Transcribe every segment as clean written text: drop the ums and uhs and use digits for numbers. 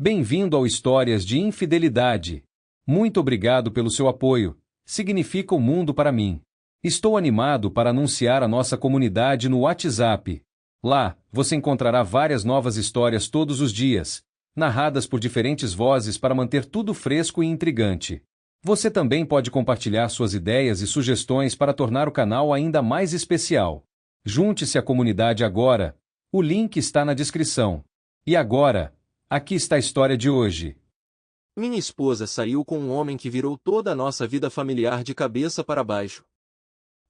Bem-vindo ao Histórias de Infidelidade. Muito obrigado pelo seu apoio. Significa o mundo para mim. Estou animado para anunciar a nossa comunidade no WhatsApp. Lá, você encontrará várias novas histórias todos os dias, narradas por diferentes vozes para manter tudo fresco e intrigante. Você também pode compartilhar suas ideias e sugestões para tornar o canal ainda mais especial. Junte-se à comunidade agora. O link está na descrição. E agora, aqui está a história de hoje. Minha esposa saiu com um homem que virou toda a nossa vida familiar de cabeça para baixo.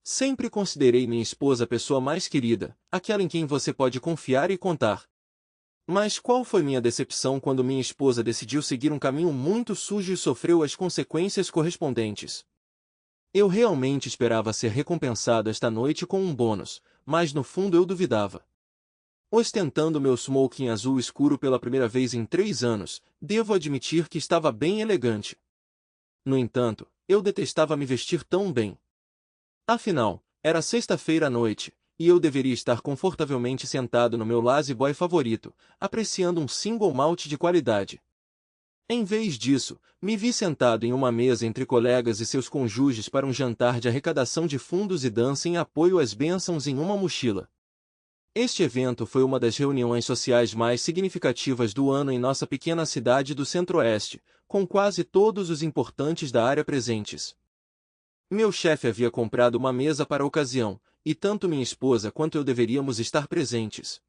Sempre considerei minha esposa a pessoa mais querida, aquela em quem você pode confiar e contar. Mas qual foi minha decepção quando minha esposa decidiu seguir um caminho muito sujo e sofreu as consequências correspondentes? Eu realmente esperava ser recompensado esta noite com um bônus, mas no fundo eu duvidava. Ostentando meu smoking azul escuro pela primeira vez em 3 anos, devo admitir que estava bem elegante. No entanto, eu detestava me vestir tão bem. Afinal, era sexta-feira à noite, e eu deveria estar confortavelmente sentado no meu Lazy Boy favorito, apreciando um single malt de qualidade. Em vez disso, me vi sentado em uma mesa entre colegas e seus cônjuges para um jantar de arrecadação de fundos e dança em apoio às bênçãos em uma mochila. Este evento foi uma das reuniões sociais mais significativas do ano em nossa pequena cidade do Centro-Oeste, com quase todos os importantes da área presentes. Meu chefe havia comprado uma mesa para a ocasião, e tanto minha esposa quanto eu deveríamos estar presentes.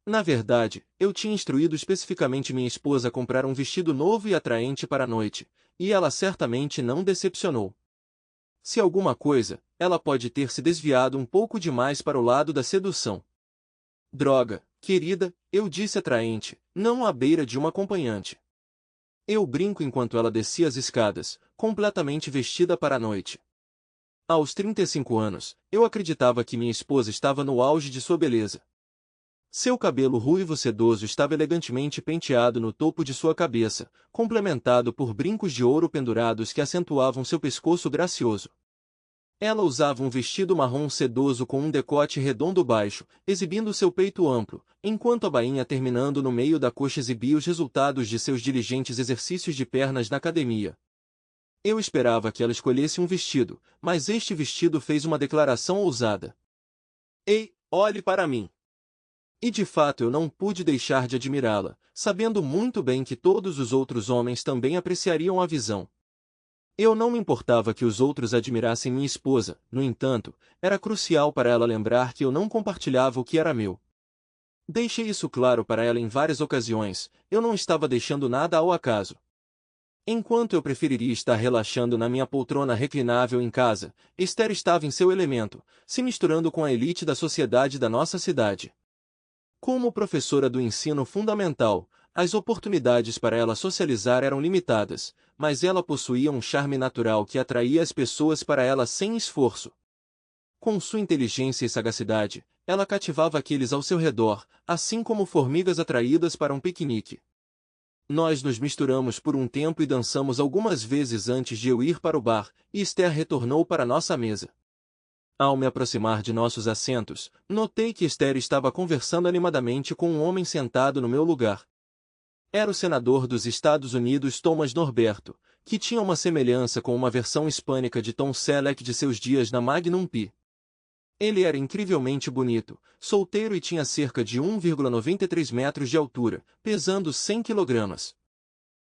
Na verdade, eu tinha instruído especificamente minha esposa a comprar um vestido novo e atraente para a noite, e ela certamente não decepcionou. Se alguma coisa, ela pode ter se desviado um pouco demais para o lado da sedução. Droga, querida, eu disse atraente, não à beira de uma acompanhante. Eu brinco enquanto ela descia as escadas, completamente vestida para a noite. Aos 35 anos, eu acreditava que minha esposa estava no auge de sua beleza. Seu cabelo ruivo sedoso estava elegantemente penteado no topo de sua cabeça, complementado por brincos de ouro pendurados que acentuavam seu pescoço gracioso. Ela usava um vestido marrom sedoso com um decote redondo baixo, exibindo seu peito amplo, enquanto a bainha terminando no meio da coxa exibia os resultados de seus diligentes exercícios de pernas na academia. Eu esperava que ela escolhesse um vestido, mas este vestido fez uma declaração ousada. Ei, olhe para mim! E de fato eu não pude deixar de admirá-la, sabendo muito bem que todos os outros homens também apreciariam a visão. Eu não me importava que os outros admirassem minha esposa, no entanto, era crucial para ela lembrar que eu não compartilhava o que era meu. Deixei isso claro para ela em várias ocasiões, eu não estava deixando nada ao acaso. Enquanto eu preferiria estar relaxando na minha poltrona reclinável em casa, Esther estava em seu elemento, se misturando com a elite da sociedade da nossa cidade. Como professora do ensino fundamental, as oportunidades para ela socializar eram limitadas, mas ela possuía um charme natural que atraía as pessoas para ela sem esforço. Com sua inteligência e sagacidade, ela cativava aqueles ao seu redor, assim como formigas atraídas para um piquenique. Nós nos misturamos por um tempo e dançamos algumas vezes antes de eu ir para o bar, e Esther retornou para nossa mesa. Ao me aproximar de nossos assentos, notei que Esther estava conversando animadamente com um homem sentado no meu lugar. Era o senador dos Estados Unidos Thomas Norberto, que tinha uma semelhança com uma versão hispânica de Tom Selleck de seus dias na Magnum P. Ele era incrivelmente bonito, solteiro e tinha cerca de 1,93 metros de altura, pesando 100 quilogramas.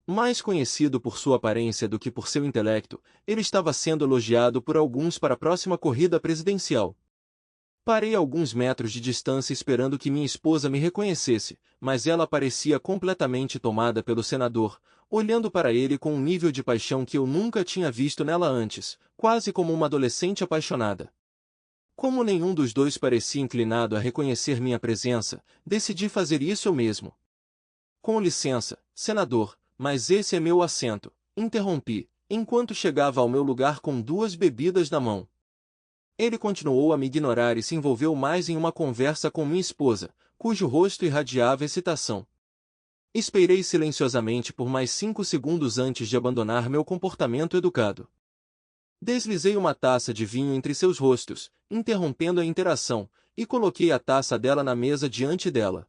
Mais conhecido por sua aparência do que por seu intelecto, ele estava sendo elogiado por alguns para a próxima corrida presidencial. Parei a alguns metros de distância esperando que minha esposa me reconhecesse, mas ela parecia completamente tomada pelo senador, olhando para ele com um nível de paixão que eu nunca tinha visto nela antes, quase como uma adolescente apaixonada. Como nenhum dos dois parecia inclinado a reconhecer minha presença, decidi fazer isso eu mesmo. Com licença, senador, mas esse é meu assento, interrompi, enquanto chegava ao meu lugar com 2 bebidas na mão. Ele continuou a me ignorar e se envolveu mais em uma conversa com minha esposa, cujo rosto irradiava excitação. Esperei silenciosamente por mais 5 segundos antes de abandonar meu comportamento educado. Deslizei uma taça de vinho entre seus rostos, interrompendo a interação, e coloquei a taça dela na mesa diante dela.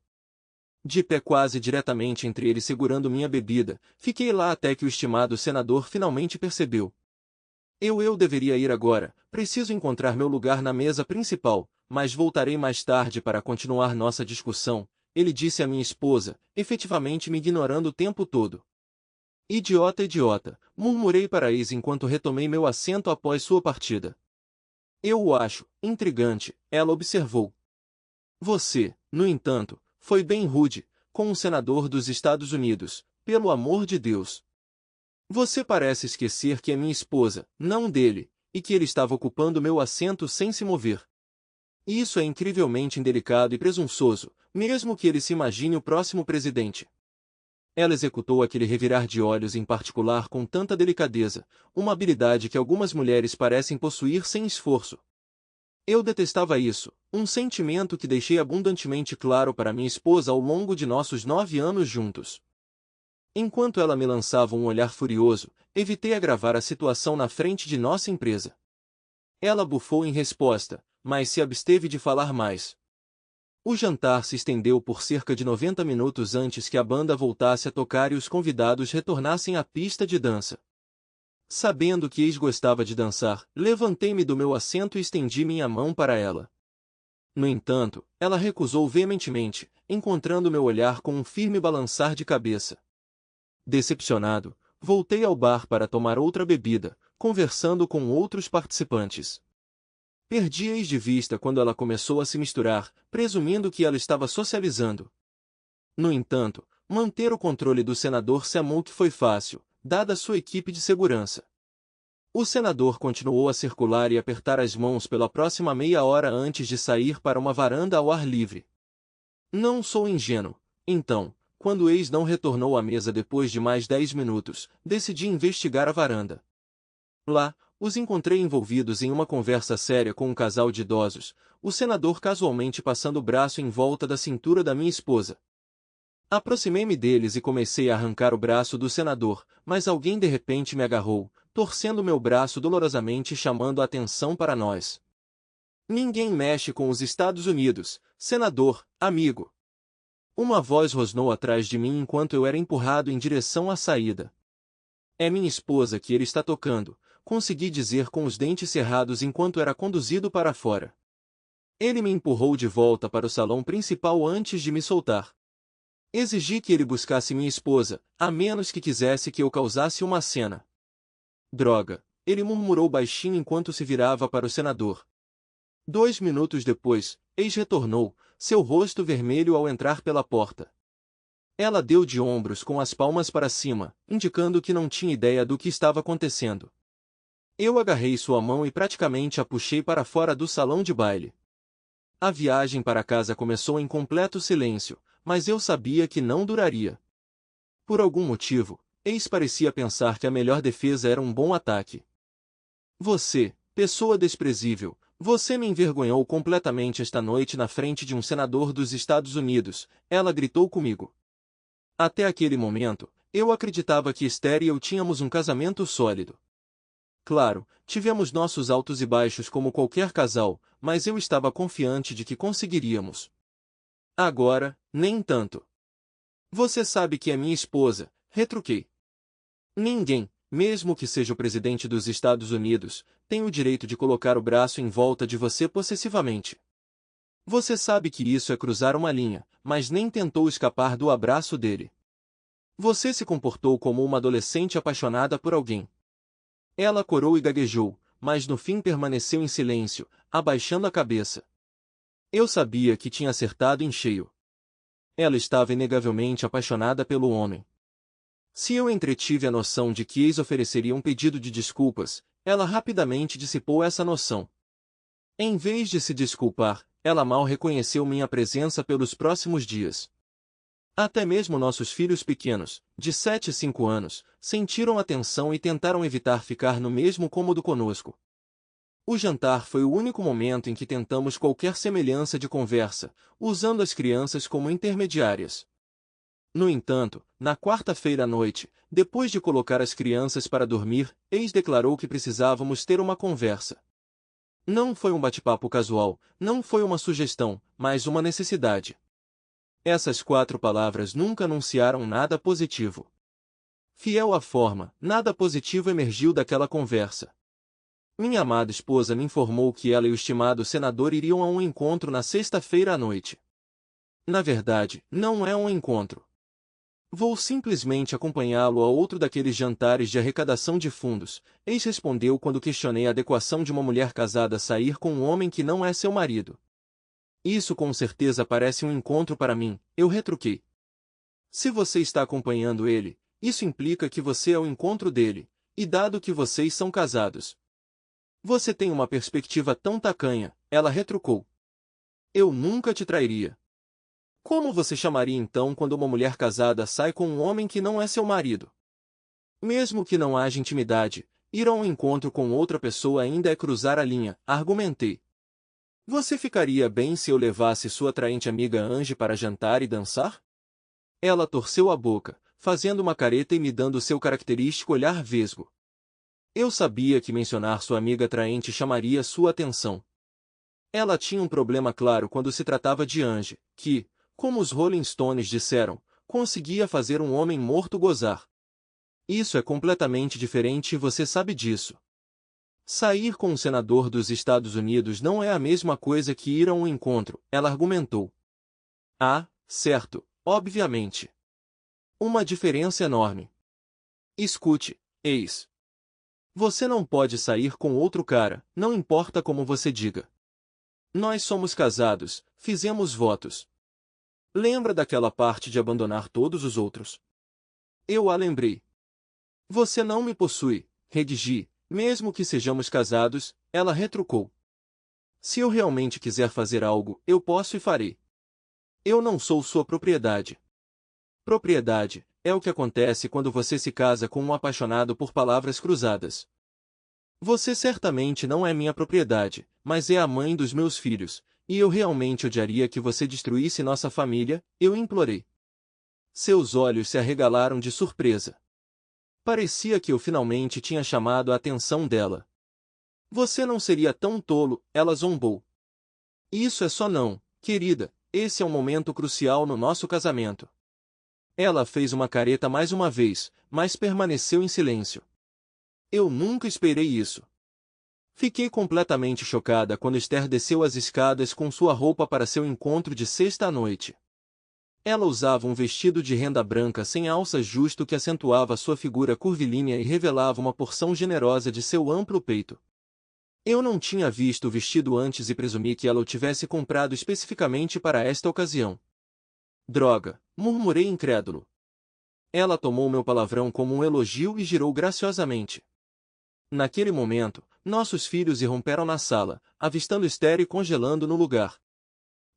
De pé quase diretamente entre eles segurando minha bebida, fiquei lá até que o estimado senador finalmente percebeu. Eu deveria ir agora, preciso encontrar meu lugar na mesa principal, mas voltarei mais tarde para continuar nossa discussão, ele disse à minha esposa, efetivamente me ignorando o tempo todo. Idiota, idiota, murmurei para ex enquanto retomei meu assento após sua partida. Eu o acho intrigante, ela observou. Você, no entanto, foi bem rude, com um senador dos Estados Unidos, pelo amor de Deus. Você parece esquecer que é minha esposa, não dele, e que ele estava ocupando meu assento sem se mover. Isso é incrivelmente indelicado e presunçoso, mesmo que ele se imagine o próximo presidente. Ela executou aquele revirar de olhos em particular com tanta delicadeza, uma habilidade que algumas mulheres parecem possuir sem esforço. Eu detestava isso, um sentimento que deixei abundantemente claro para minha esposa ao longo de nossos 9 anos juntos. Enquanto ela me lançava um olhar furioso, evitei agravar a situação na frente de nossa empresa. Ela bufou em resposta, mas se absteve de falar mais. O jantar se estendeu por cerca de 90 minutos antes que a banda voltasse a tocar e os convidados retornassem à pista de dança. Sabendo que ex gostava de dançar, levantei-me do meu assento e estendi minha mão para ela. No entanto, ela recusou veementemente, encontrando meu olhar com um firme balançar de cabeça. Decepcionado, voltei ao bar para tomar outra bebida, conversando com outros participantes. Perdi ex de vista quando ela começou a se misturar, presumindo que ela estava socializando. No entanto, manter o controle do senador Seamuk foi fácil, dada sua equipe de segurança. O senador continuou a circular e apertar as mãos pela próxima meia hora antes de sair para uma varanda ao ar livre. Não sou ingênuo, então, quando o ex não retornou à mesa depois de mais 10 minutos, decidi investigar a varanda. Lá, os encontrei envolvidos em uma conversa séria com um casal de idosos, o senador casualmente passando o braço em volta da cintura da minha esposa. Aproximei-me deles e comecei a arrancar o braço do senador, mas alguém de repente me agarrou, torcendo meu braço dolorosamente e chamando a atenção para nós. Ninguém mexe com os Estados Unidos, senador, amigo. Uma voz rosnou atrás de mim enquanto eu era empurrado em direção à saída. É minha esposa que ele está tocando, consegui dizer com os dentes cerrados enquanto era conduzido para fora. Ele me empurrou de volta para o salão principal antes de me soltar. Exigi que ele buscasse minha esposa, a menos que quisesse que eu causasse uma cena. Droga, ele murmurou baixinho enquanto se virava para o senador. 2 minutos depois, ex retornou, seu rosto vermelho ao entrar pela porta. Ela deu de ombros com as palmas para cima, indicando que não tinha ideia do que estava acontecendo. Eu agarrei sua mão e praticamente a puxei para fora do salão de baile. A viagem para casa começou em completo silêncio, mas eu sabia que não duraria. Por algum motivo, ex parecia pensar que a melhor defesa era um bom ataque. Você, pessoa desprezível, você me envergonhou completamente esta noite na frente de um senador dos Estados Unidos, ela gritou comigo. Até aquele momento, eu acreditava que Esther e eu tínhamos um casamento sólido. Claro, tivemos nossos altos e baixos como qualquer casal, mas eu estava confiante de que conseguiríamos. Agora, nem tanto. Você sabe que é minha esposa, retruquei. Ninguém, mesmo que seja o presidente dos Estados Unidos, tem o direito de colocar o braço em volta de você possessivamente. Você sabe que isso é cruzar uma linha, mas nem tentou escapar do abraço dele. Você se comportou como uma adolescente apaixonada por alguém. Ela corou e gaguejou, mas no fim permaneceu em silêncio, abaixando a cabeça. Eu sabia que tinha acertado em cheio. Ela estava inegavelmente apaixonada pelo homem. Se eu entretive a noção de que ex ofereceria um pedido de desculpas, ela rapidamente dissipou essa noção. Em vez de se desculpar, ela mal reconheceu minha presença pelos próximos dias. Até mesmo nossos filhos pequenos, de 7 e 5 anos, sentiram a tensão e tentaram evitar ficar no mesmo cômodo conosco. O jantar foi o único momento em que tentamos qualquer semelhança de conversa, usando as crianças como intermediárias. No entanto, na quarta-feira à noite, depois de colocar as crianças para dormir, ex declarou que precisávamos ter uma conversa. Não foi um bate-papo casual, não foi uma sugestão, mas uma necessidade. Essas 4 palavras nunca anunciaram nada positivo. Fiel à forma, nada positivo emergiu daquela conversa. Minha amada esposa me informou que ela e o estimado senador iriam a um encontro na sexta-feira à noite. Na verdade, não é um encontro. Vou simplesmente acompanhá-lo a outro daqueles jantares de arrecadação de fundos, ex respondeu quando questionei a adequação de uma mulher casada sair com um homem que não é seu marido. Isso com certeza parece um encontro para mim, eu retruquei. Se você está acompanhando ele, isso implica que você é o encontro dele, e dado que vocês são casados. Você tem uma perspectiva tão tacanha, ela retrucou. Eu nunca te trairia. Como você chamaria então quando uma mulher casada sai com um homem que não é seu marido? Mesmo que não haja intimidade, ir a um encontro com outra pessoa ainda é cruzar a linha, argumentei. Você ficaria bem se eu levasse sua atraente amiga Ange para jantar e dançar? Ela torceu a boca, fazendo uma careta e me dando seu característico olhar vesgo. Eu sabia que mencionar sua amiga atraente chamaria sua atenção. Ela tinha um problema claro quando se tratava de Ange, que, como os Rolling Stones disseram, conseguia fazer um homem morto gozar. Isso é completamente diferente e você sabe disso. Sair com um senador dos Estados Unidos não é a mesma coisa que ir a um encontro, ela argumentou. Ah, certo, obviamente. Uma diferença enorme. Escute, ex. Você não pode sair com outro cara, não importa como você diga. Nós somos casados, fizemos votos. Lembra daquela parte de abandonar todos os outros? Eu a lembrei. Você não me possui, redigi, mesmo que sejamos casados, ela retrucou. Se eu realmente quiser fazer algo, eu posso e farei. Eu não sou sua propriedade. Propriedade é o que acontece quando você se casa com um apaixonado por palavras cruzadas. Você certamente não é minha propriedade, mas é a mãe dos meus filhos, e eu realmente odiaria que você destruísse nossa família, eu implorei. Seus olhos se arregalaram de surpresa. Parecia que eu finalmente tinha chamado a atenção dela. Você não seria tão tolo, ela zombou. Isso é só não, querida, esse é um momento crucial no nosso casamento. Ela fez uma careta mais uma vez, mas permaneceu em silêncio. Eu nunca esperei isso. Fiquei completamente chocada quando Esther desceu as escadas com sua roupa para seu encontro de sexta à noite. Ela usava um vestido de renda branca sem alças justo que acentuava sua figura curvilínea e revelava uma porção generosa de seu amplo peito. Eu não tinha visto o vestido antes e presumi que ela o tivesse comprado especificamente para esta ocasião. Droga, murmurei incrédulo. Ela tomou meu palavrão como um elogio e girou graciosamente. Naquele momento, nossos filhos irromperam na sala, avistando Esther e congelando no lugar.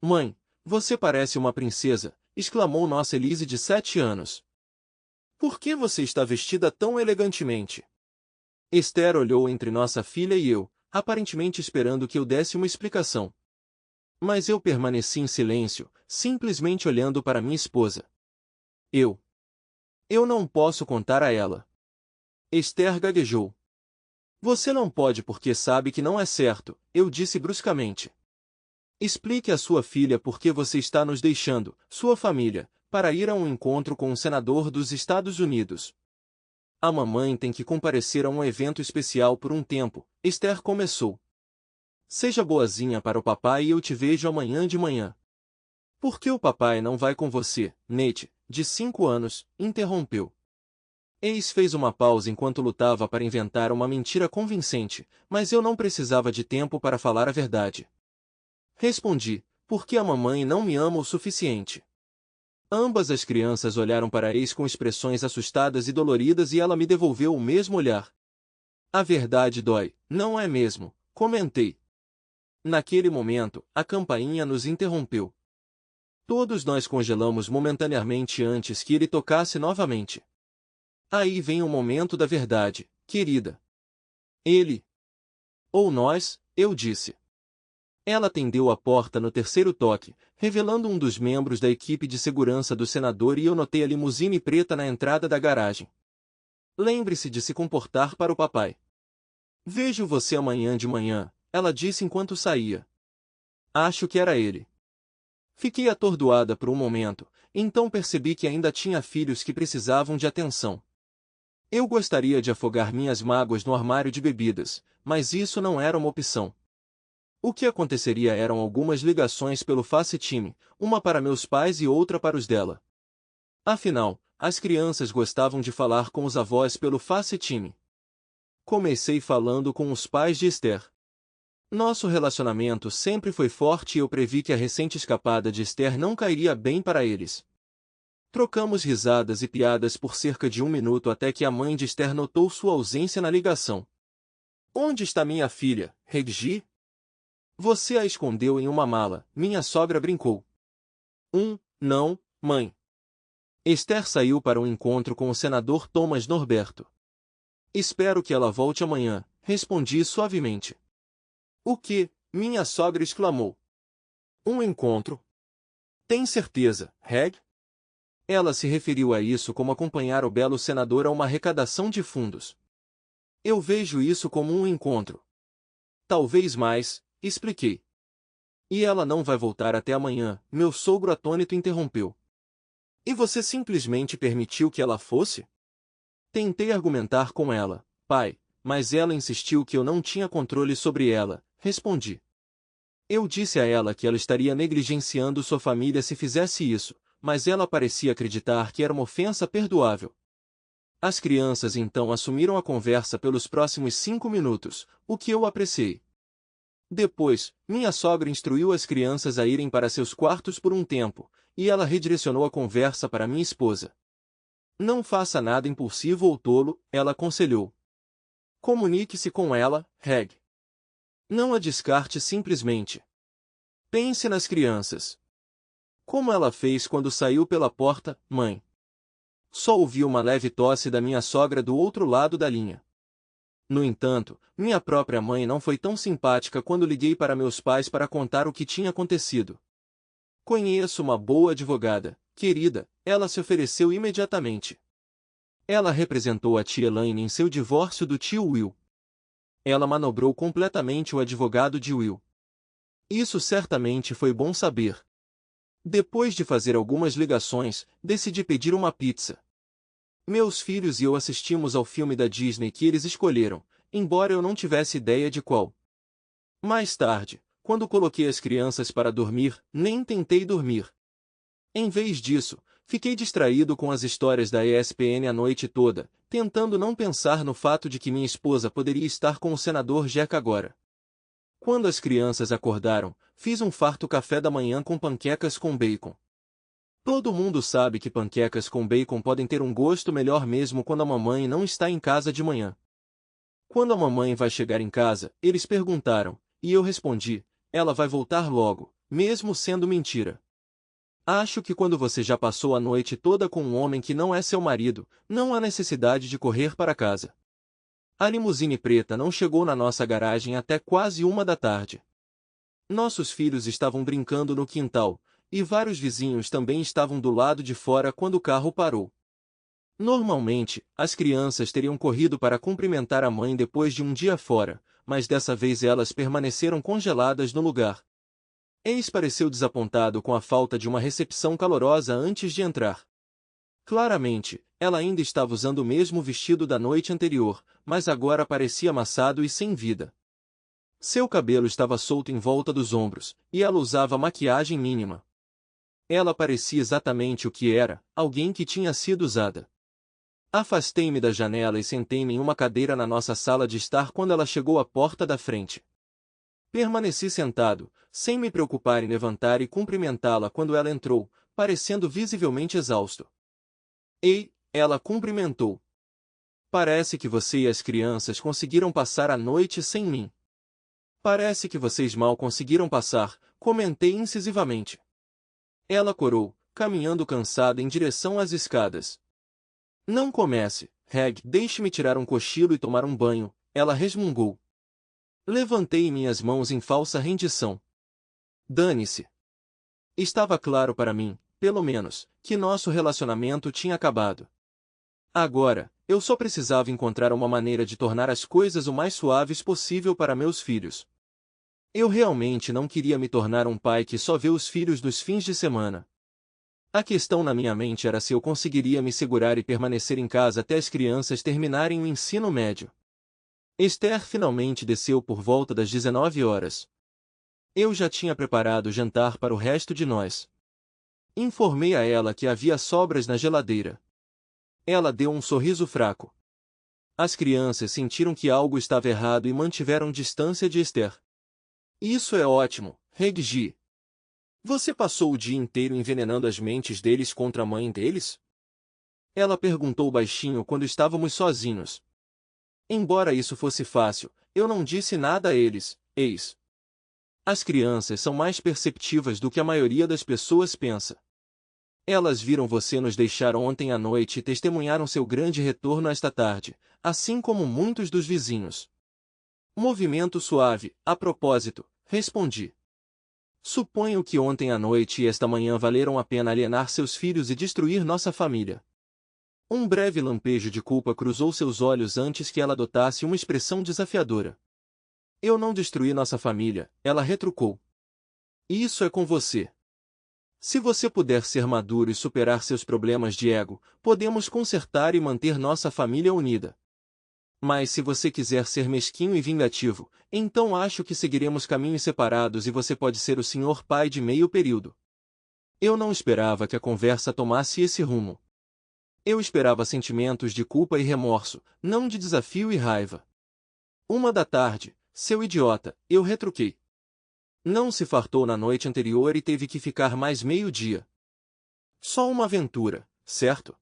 Mãe, você parece uma princesa, exclamou nossa Elise de 7 anos. Por que você está vestida tão elegantemente? Esther olhou entre nossa filha e eu, aparentemente esperando que eu desse uma explicação. Mas eu permaneci em silêncio, simplesmente olhando para minha esposa. Eu não posso contar a ela. Esther gaguejou. Você não pode porque sabe que não é certo, eu disse bruscamente. Explique à sua filha por que você está nos deixando, sua família, para ir a um encontro com um senador dos Estados Unidos. A mamãe tem que comparecer a um evento especial por um tempo, Esther começou. Seja boazinha para o papai e eu te vejo amanhã de manhã. Por que o papai não vai com você, Nate, de 5 anos, interrompeu. Eis fez uma pausa enquanto lutava para inventar uma mentira convincente, mas eu não precisava de tempo para falar a verdade. Respondi, porque a mamãe não me ama o suficiente. Ambas as crianças olharam para Eis com expressões assustadas e doloridas e ela me devolveu o mesmo olhar. A verdade dói, não é mesmo? Comentei. Naquele momento, a campainha nos interrompeu. Todos nós congelamos momentaneamente antes que ele tocasse novamente. Aí vem o momento da verdade, querida. Ele. Ou nós, eu disse. Ela atendeu a porta no terceiro toque, revelando um dos membros da equipe de segurança do senador e eu notei a limusine preta na entrada da garagem. Lembre-se de se comportar para o papai. Vejo você amanhã de manhã, ela disse enquanto saía. Acho que era ele. Fiquei atordoada por um momento, então percebi que ainda tinha filhos que precisavam de atenção. Eu gostaria de afogar minhas mágoas no armário de bebidas, mas isso não era uma opção. O que aconteceria eram algumas ligações pelo FaceTime, uma para meus pais e outra para os dela. Afinal, as crianças gostavam de falar com os avós pelo FaceTime. Comecei falando com os pais de Esther. Nosso relacionamento sempre foi forte e eu previ que a recente escapada de Esther não cairia bem para eles. Trocamos risadas e piadas por cerca de 1 minuto até que a mãe de Esther notou sua ausência na ligação. Onde está minha filha, Regi? Você a escondeu em uma mala, minha sogra brincou. Não, mãe. Esther saiu para um encontro com o senador Thomas Norberto. Espero que ela volte amanhã, respondi suavemente. O que? Minha sogra exclamou. Um encontro? Tem certeza, Reg? Ela se referiu a isso como acompanhar o belo senador a uma arrecadação de fundos. Eu vejo isso como um encontro. Talvez mais, expliquei. E ela não vai voltar até amanhã, meu sogro atônito interrompeu. E você simplesmente permitiu que ela fosse? Tentei argumentar com ela, pai, mas ela insistiu que eu não tinha controle sobre ela, respondi. Eu disse a ela que ela estaria negligenciando sua família se fizesse isso, mas ela parecia acreditar que era uma ofensa perdoável. As crianças então assumiram a conversa pelos próximos 5 minutos, o que eu apreciei. Depois, minha sogra instruiu as crianças a irem para seus quartos por um tempo, e ela redirecionou a conversa para minha esposa. Não faça nada impulsivo ou tolo, ela aconselhou. Comunique-se com ela, Reg. Não a descarte simplesmente. Pense nas crianças. Como ela fez quando saiu pela porta, mãe? Só ouvi uma leve tosse da minha sogra do outro lado da linha. No entanto, minha própria mãe não foi tão simpática quando liguei para meus pais para contar o que tinha acontecido. Conheço uma boa advogada, querida, ela se ofereceu imediatamente. Ela representou a tia Elaine em seu divórcio do tio Will. Ela manobrou completamente o advogado de Will. Isso certamente foi bom saber. Depois de fazer algumas ligações, decidi pedir uma pizza. Meus filhos e eu assistimos ao filme da Disney que eles escolheram, embora eu não tivesse ideia de qual. Mais tarde, quando coloquei as crianças para dormir, nem tentei dormir. Em vez disso, fiquei distraído com as histórias da ESPN a noite toda, tentando não pensar no fato de que minha esposa poderia estar com o senador Jack agora. Quando as crianças acordaram, fiz um farto café da manhã com panquecas com bacon. Todo mundo sabe que panquecas com bacon podem ter um gosto melhor mesmo quando a mamãe não está em casa de manhã. Quando a mamãe vai chegar em casa, eles perguntaram, e eu respondi, ela vai voltar logo, mesmo sendo mentira. Acho que quando você já passou a noite toda com um homem que não é seu marido, não há necessidade de correr para casa. A limusine preta não chegou na nossa garagem até quase 1 da tarde. Nossos filhos estavam brincando no quintal, e vários vizinhos também estavam do lado de fora quando o carro parou. Normalmente, as crianças teriam corrido para cumprimentar a mãe depois de um dia fora, mas dessa vez elas permaneceram congeladas no lugar. Ace pareceu desapontado com a falta de uma recepção calorosa antes de entrar. Claramente, ela ainda estava usando o mesmo vestido da noite anterior, mas agora parecia amassado e sem vida. Seu cabelo estava solto em volta dos ombros, e ela usava maquiagem mínima. Ela parecia exatamente o que era, alguém que tinha sido usada. Afastei-me da janela e sentei-me em uma cadeira na nossa sala de estar quando ela chegou à porta da frente. Permaneci sentado, sem me preocupar em levantar e cumprimentá-la quando ela entrou, parecendo visivelmente exausto. Ei, ela cumprimentou. Parece que você e as crianças conseguiram passar a noite sem mim. Parece que vocês mal conseguiram passar, comentei incisivamente. Ela corou, caminhando cansada em direção às escadas. Não comece, Reg, deixe-me tirar um cochilo e tomar um banho, ela resmungou. Levantei minhas mãos em falsa rendição. Dane-se. Estava claro para mim, pelo menos, que nosso relacionamento tinha acabado. Agora, eu só precisava encontrar uma maneira de tornar as coisas o mais suaves possível para meus filhos. Eu realmente não queria me tornar um pai que só vê os filhos nos fins de semana. A questão na minha mente era se eu conseguiria me segurar e permanecer em casa até as crianças terminarem o ensino médio. Esther finalmente desceu por volta das 19 horas. Eu já tinha preparado o jantar para o resto de nós. Informei a ela que havia sobras na geladeira. Ela deu um sorriso fraco. As crianças sentiram que algo estava errado e mantiveram distância de Esther. Isso é ótimo, Reggie. Você passou o dia inteiro envenenando as mentes deles contra a mãe deles? Ela perguntou baixinho quando estávamos sozinhos. Embora isso fosse fácil, eu não disse nada a eles, eis. As crianças são mais perceptivas do que a maioria das pessoas pensa. Elas viram você nos deixar ontem à noite e testemunharam seu grande retorno esta tarde, assim como muitos dos vizinhos. Movimento suave, a propósito, respondi. Suponho que ontem à noite e esta manhã valeram a pena alienar seus filhos e destruir nossa família. Um breve lampejo de culpa cruzou seus olhos antes que ela adotasse uma expressão desafiadora. Eu não destruí nossa família, ela retrucou. Isso é com você. Se você puder ser maduro e superar seus problemas de ego, podemos consertar e manter nossa família unida. Mas se você quiser ser mesquinho e vingativo, então acho que seguiremos caminhos separados e você pode ser o senhor pai de meio período. Eu não esperava que a conversa tomasse esse rumo. Eu esperava sentimentos de culpa e remorso, não de desafio e raiva. 1 da tarde, seu idiota, eu retruquei. Não se fartou na noite anterior e teve que ficar mais meio-dia. Só uma aventura, certo?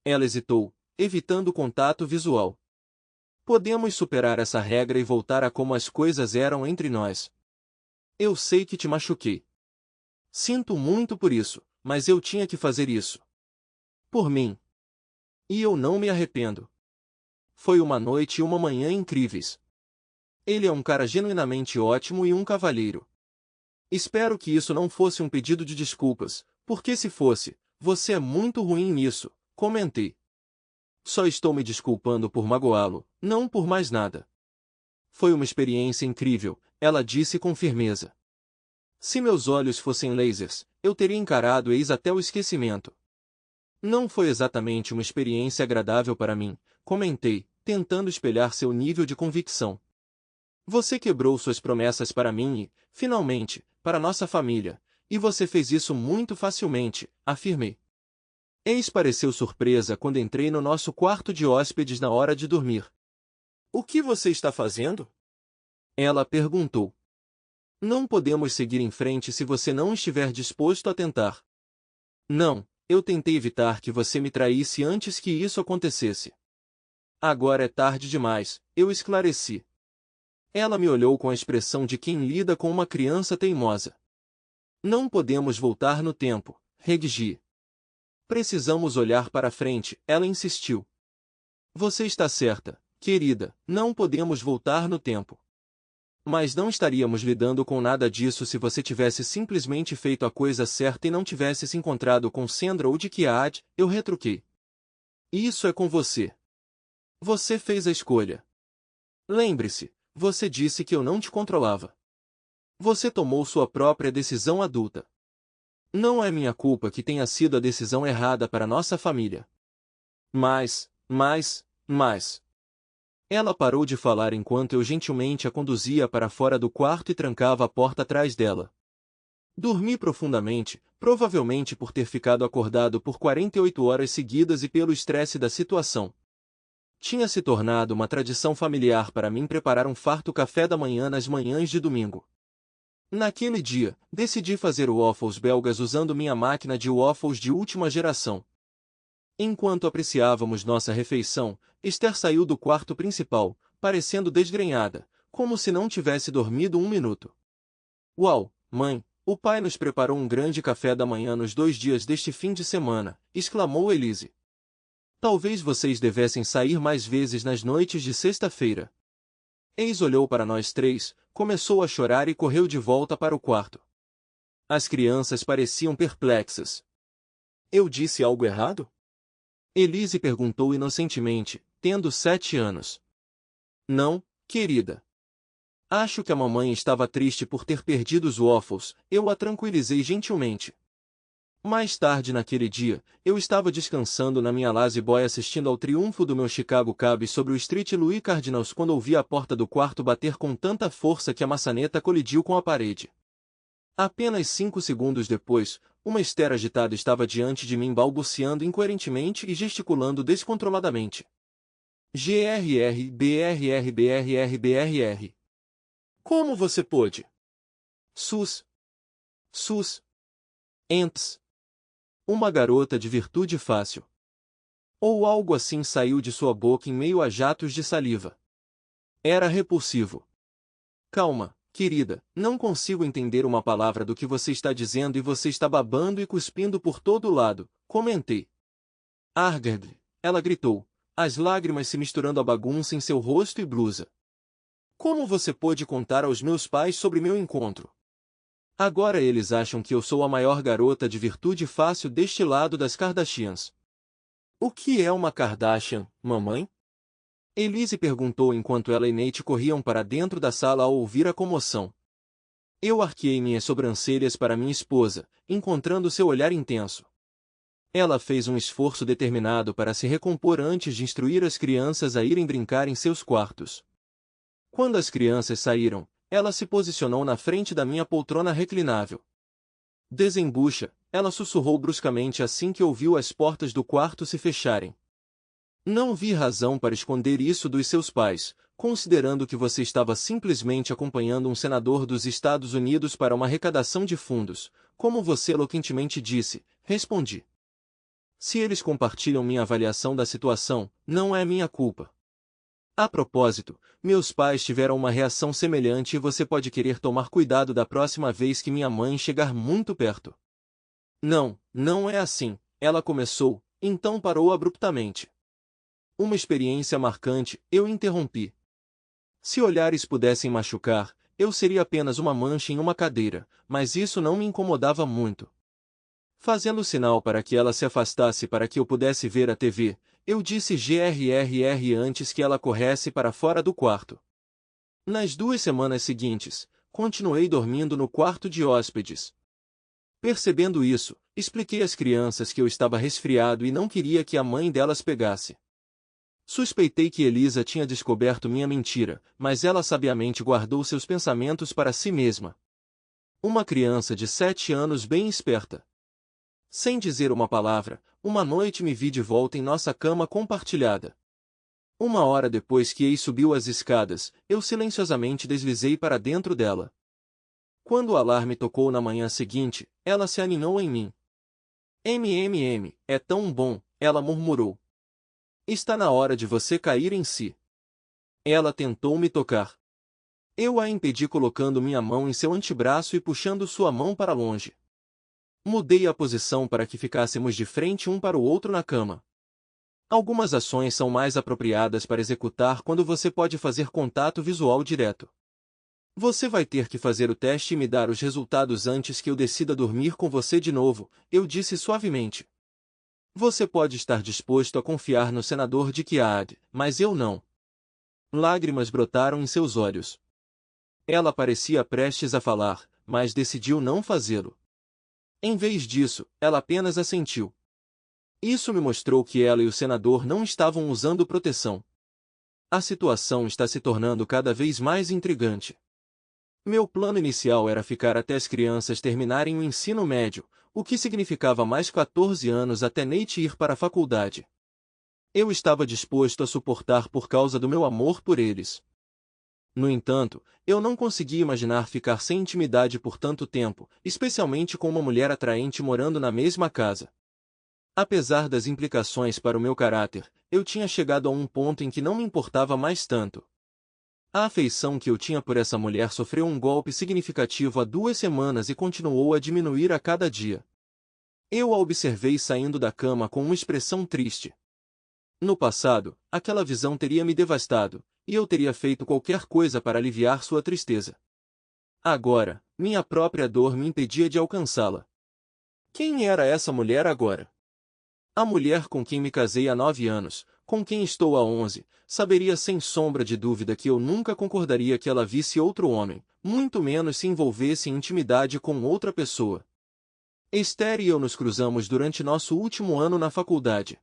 Ela hesitou, evitando o contato visual. Podemos superar essa regra e voltar a como as coisas eram entre nós. Eu sei que te machuquei. Sinto muito por isso, mas eu tinha que fazer isso. Por mim. E eu não me arrependo. Foi uma noite e uma manhã incríveis. Ele é um cara genuinamente ótimo e um cavalheiro. Espero que isso não fosse um pedido de desculpas, porque se fosse, você é muito ruim nisso, comentei. Só estou me desculpando por magoá-lo, não por mais nada. Foi uma experiência incrível, ela disse com firmeza. Se meus olhos fossem lasers, eu teria encarado eles até o esquecimento. Não foi exatamente uma experiência agradável para mim, comentei, tentando espelhar seu nível de convicção. Você quebrou suas promessas para mim e, finalmente, para nossa família, e você fez isso muito facilmente, afirmei. Eis pareceu surpresa quando entrei no nosso quarto de hóspedes na hora de dormir. O que você está fazendo? Ela perguntou. Não podemos seguir em frente se você não estiver disposto a tentar. Não, eu tentei evitar que você me traísse antes que isso acontecesse. Agora é tarde demais, eu esclareci. Ela me olhou com a expressão de quem lida com uma criança teimosa. Não podemos voltar no tempo, Reggie. Precisamos olhar para frente, ela insistiu. Você está certa, querida, não podemos voltar no tempo. Mas não estaríamos lidando com nada disso se você tivesse simplesmente feito a coisa certa e não tivesse se encontrado com Sandra ou de Kiad, eu retruquei. Isso é com você. Você fez a escolha. Lembre-se, você disse que eu não te controlava. Você tomou sua própria decisão adulta. Não é minha culpa que tenha sido a decisão errada para nossa família. Mas... Ela parou de falar enquanto eu gentilmente a conduzia para fora do quarto e trancava a porta atrás dela. Dormi profundamente, provavelmente por ter ficado acordado por 48 horas seguidas e pelo estresse da situação. Tinha se tornado uma tradição familiar para mim preparar um farto café da manhã nas manhãs de domingo. Naquele dia, decidi fazer waffles belgas usando minha máquina de waffles de última geração. Enquanto apreciávamos nossa refeição, Esther saiu do quarto principal, parecendo desgrenhada, como se não tivesse dormido um minuto. Uau, mãe, o pai nos preparou um grande café da manhã nos 2 dias deste fim de semana, exclamou Elise. Talvez vocês devessem sair mais vezes nas noites de sexta-feira. Eis olhou para nós três, começou a chorar e correu de volta para o quarto. As crianças pareciam perplexas. Eu disse algo errado? Elise perguntou inocentemente, tendo 7 anos. Não, querida. Acho que a mamãe estava triste por ter perdido os waffles, eu a tranquilizei gentilmente. Mais tarde naquele dia, eu estava descansando na minha lazy boy assistindo ao triunfo do meu Chicago Cubs sobre o Street Louis Cardinals quando ouvi a porta do quarto bater com tanta força que a maçaneta colidiu com a parede. Apenas 5 segundos depois, uma Esther agitada estava diante de mim balbuciando incoerentemente e gesticulando descontroladamente. GRR, BRR, BRR, BRR. Como você pôde? Sus. Sus. Ents. Uma garota de virtude fácil. Ou algo assim saiu de sua boca em meio a jatos de saliva. Era repulsivo. Calma, querida, não consigo entender uma palavra do que você está dizendo e você está babando e cuspindo por todo lado, comentei. Argerd, ela gritou, as lágrimas se misturando à bagunça em seu rosto e blusa. Como você pôde contar aos meus pais sobre meu encontro? Agora eles acham que eu sou a maior garota de virtude fácil deste lado das Kardashians. O que é uma Kardashian, mamãe? Elise perguntou enquanto ela e Nate corriam para dentro da sala ao ouvir a comoção. Eu arqueei minhas sobrancelhas para minha esposa, encontrando seu olhar intenso. Ela fez um esforço determinado para se recompor antes de instruir as crianças a irem brincar em seus quartos. Quando as crianças saíram, ela se posicionou na frente da minha poltrona reclinável. Desembucha, ela sussurrou bruscamente assim que ouviu as portas do quarto se fecharem. Não vi razão para esconder isso dos seus pais, considerando que você estava simplesmente acompanhando um senador dos Estados Unidos para uma arrecadação de fundos, como você eloquentemente disse, respondi. Se eles compartilham minha avaliação da situação, não é minha culpa. A propósito, meus pais tiveram uma reação semelhante e você pode querer tomar cuidado da próxima vez que minha mãe chegar muito perto. Não, não é assim, ela começou, então parou abruptamente. Uma experiência marcante, eu interrompi. Se olhares pudessem machucar, eu seria apenas uma mancha em uma cadeira, mas isso não me incomodava muito. Fazendo sinal para que ela se afastasse para que eu pudesse ver a TV, eu disse GRRR antes que ela corresse para fora do quarto. Nas 2 semanas seguintes, continuei dormindo no quarto de hóspedes. Percebendo isso, expliquei às crianças que eu estava resfriado e não queria que a mãe delas pegasse. Suspeitei que Elisa tinha descoberto minha mentira, mas ela sabiamente guardou seus pensamentos para si mesma. Uma criança de 7 anos bem esperta. Sem dizer uma palavra, uma noite me vi de volta em nossa cama compartilhada. 1 hora depois que Ei subiu as escadas, eu silenciosamente deslizei para dentro dela. Quando o alarme tocou na manhã seguinte, ela se aninhou em mim. É tão bom, ela murmurou. Está na hora de você cair em si. Ela tentou me tocar. Eu a impedi colocando minha mão em seu antebraço e puxando sua mão para longe. Mudei a posição para que ficássemos de frente um para o outro na cama. Algumas ações são mais apropriadas para executar quando você pode fazer contato visual direto. Você vai ter que fazer o teste e me dar os resultados antes que eu decida dormir com você de novo, eu disse suavemente. Você pode estar disposto a confiar no senador de Kiad, mas eu não. Lágrimas brotaram em seus olhos. Ela parecia prestes a falar, mas decidiu não fazê-lo. Em vez disso, ela apenas assentiu. Isso me mostrou que ela e o senador não estavam usando proteção. A situação está se tornando cada vez mais intrigante. Meu plano inicial era ficar até as crianças terminarem o ensino médio, o que significava mais 14 anos até Nate ir para a faculdade. Eu estava disposto a suportar por causa do meu amor por eles. No entanto, eu não conseguia imaginar ficar sem intimidade por tanto tempo, especialmente com uma mulher atraente morando na mesma casa. Apesar das implicações para o meu caráter, eu tinha chegado a um ponto em que não me importava mais tanto. A afeição que eu tinha por essa mulher sofreu um golpe significativo há 2 semanas e continuou a diminuir a cada dia. Eu a observei saindo da cama com uma expressão triste. No passado, aquela visão teria me devastado, e eu teria feito qualquer coisa para aliviar sua tristeza. Agora, minha própria dor me impedia de alcançá-la. Quem era essa mulher agora? A mulher com quem me casei há 9 anos, com quem estou há 11, saberia sem sombra de dúvida que eu nunca concordaria que ela visse outro homem, muito menos se envolvesse em intimidade com outra pessoa. Esther e eu nos cruzamos durante nosso último ano na faculdade.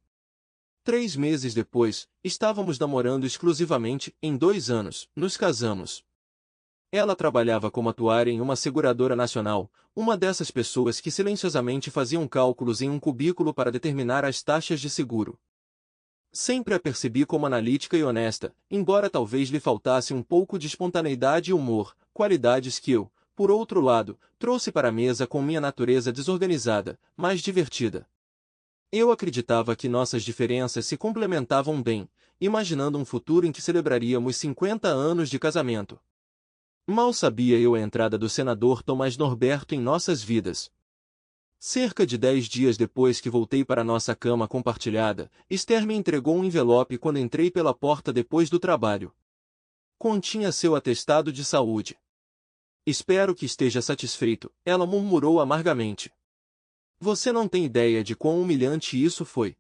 3 meses depois, estávamos namorando exclusivamente, em 2 anos, nos casamos. Ela trabalhava como atuária em uma seguradora nacional, uma dessas pessoas que silenciosamente faziam cálculos em um cubículo para determinar as taxas de seguro. Sempre a percebi como analítica e honesta, embora talvez lhe faltasse um pouco de espontaneidade e humor, qualidades que eu, por outro lado, trouxe para a mesa com minha natureza desorganizada, mas divertida. Eu acreditava que nossas diferenças se complementavam bem, imaginando um futuro em que celebraríamos 50 anos de casamento. Mal sabia eu a entrada do senador Tomás Norberto em nossas vidas. Cerca de 10 dias depois que voltei para nossa cama compartilhada, Esther me entregou um envelope quando entrei pela porta depois do trabalho. Continha seu atestado de saúde. Espero que esteja satisfeito, ela murmurou amargamente. Você não tem ideia de quão humilhante isso foi.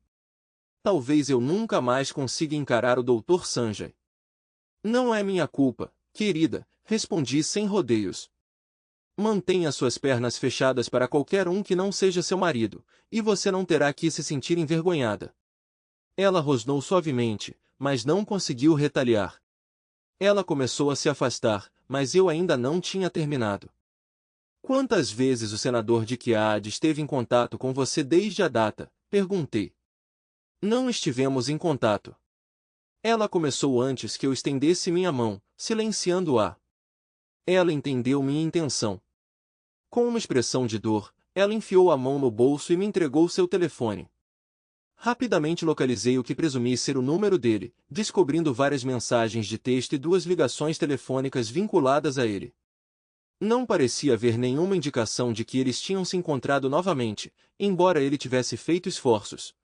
Talvez eu nunca mais consiga encarar o Dr. Sanjay. Não é minha culpa, querida, respondi sem rodeios. Mantenha suas pernas fechadas para qualquer um que não seja seu marido, e você não terá que se sentir envergonhada. Ela rosnou suavemente, mas não conseguiu retaliar. Ela começou a se afastar, mas eu ainda não tinha terminado. Quantas vezes o senador de Kiad esteve em contato com você desde a data? Perguntei. Não estivemos em contato. Ela começou antes que eu estendesse minha mão, silenciando-a. Ela entendeu minha intenção. Com uma expressão de dor, ela enfiou a mão no bolso e me entregou seu telefone. Rapidamente localizei o que presumi ser o número dele, descobrindo várias mensagens de texto e 2 ligações telefônicas vinculadas a ele. Não parecia haver nenhuma indicação de que eles tinham se encontrado novamente, embora ele tivesse feito esforços.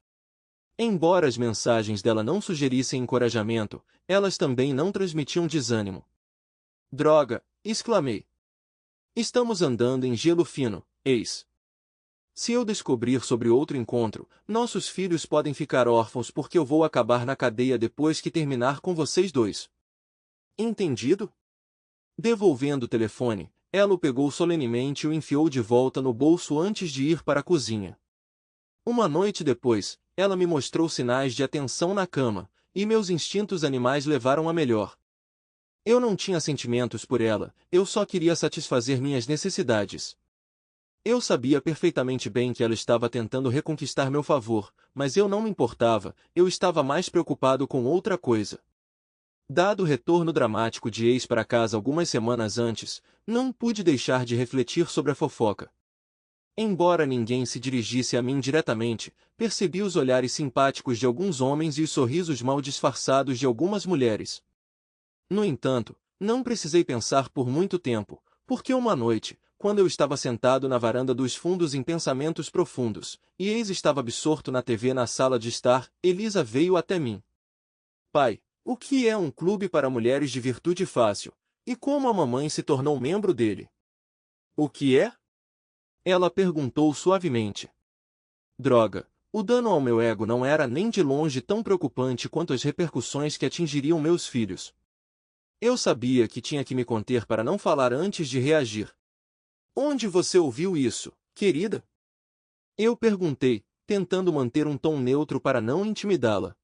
Embora as mensagens dela não sugerissem encorajamento, elas também não transmitiam desânimo. Droga! Exclamei. Estamos andando em gelo fino, eis. Se eu descobrir sobre outro encontro, nossos filhos podem ficar órfãos porque eu vou acabar na cadeia depois que terminar com vocês dois. Entendido? Devolvendo o telefone, ela o pegou solenemente e o enfiou de volta no bolso antes de ir para a cozinha. Uma noite depois, ela me mostrou sinais de atenção na cama, e meus instintos animais levaram a melhor. Eu não tinha sentimentos por ela, eu só queria satisfazer minhas necessidades. Eu sabia perfeitamente bem que ela estava tentando reconquistar meu favor, mas eu não me importava, eu estava mais preocupado com outra coisa. Dado o retorno dramático de ex para casa algumas semanas antes, não pude deixar de refletir sobre a fofoca. Embora ninguém se dirigisse a mim diretamente, percebi os olhares simpáticos de alguns homens e os sorrisos mal disfarçados de algumas mulheres. No entanto, não precisei pensar por muito tempo, porque uma noite, quando eu estava sentado na varanda dos fundos em pensamentos profundos, e ex estava absorto na TV na sala de estar, Elisa veio até mim. Pai, o que é um clube para mulheres de virtude fácil, e como a mamãe se tornou membro dele? O que é? Ela perguntou suavemente. Droga, o dano ao meu ego não era nem de longe tão preocupante quanto as repercussões que atingiriam meus filhos. Eu sabia que tinha que me conter para não falar antes de reagir. Onde você ouviu isso, querida? Eu perguntei, tentando manter um tom neutro para não intimidá-la.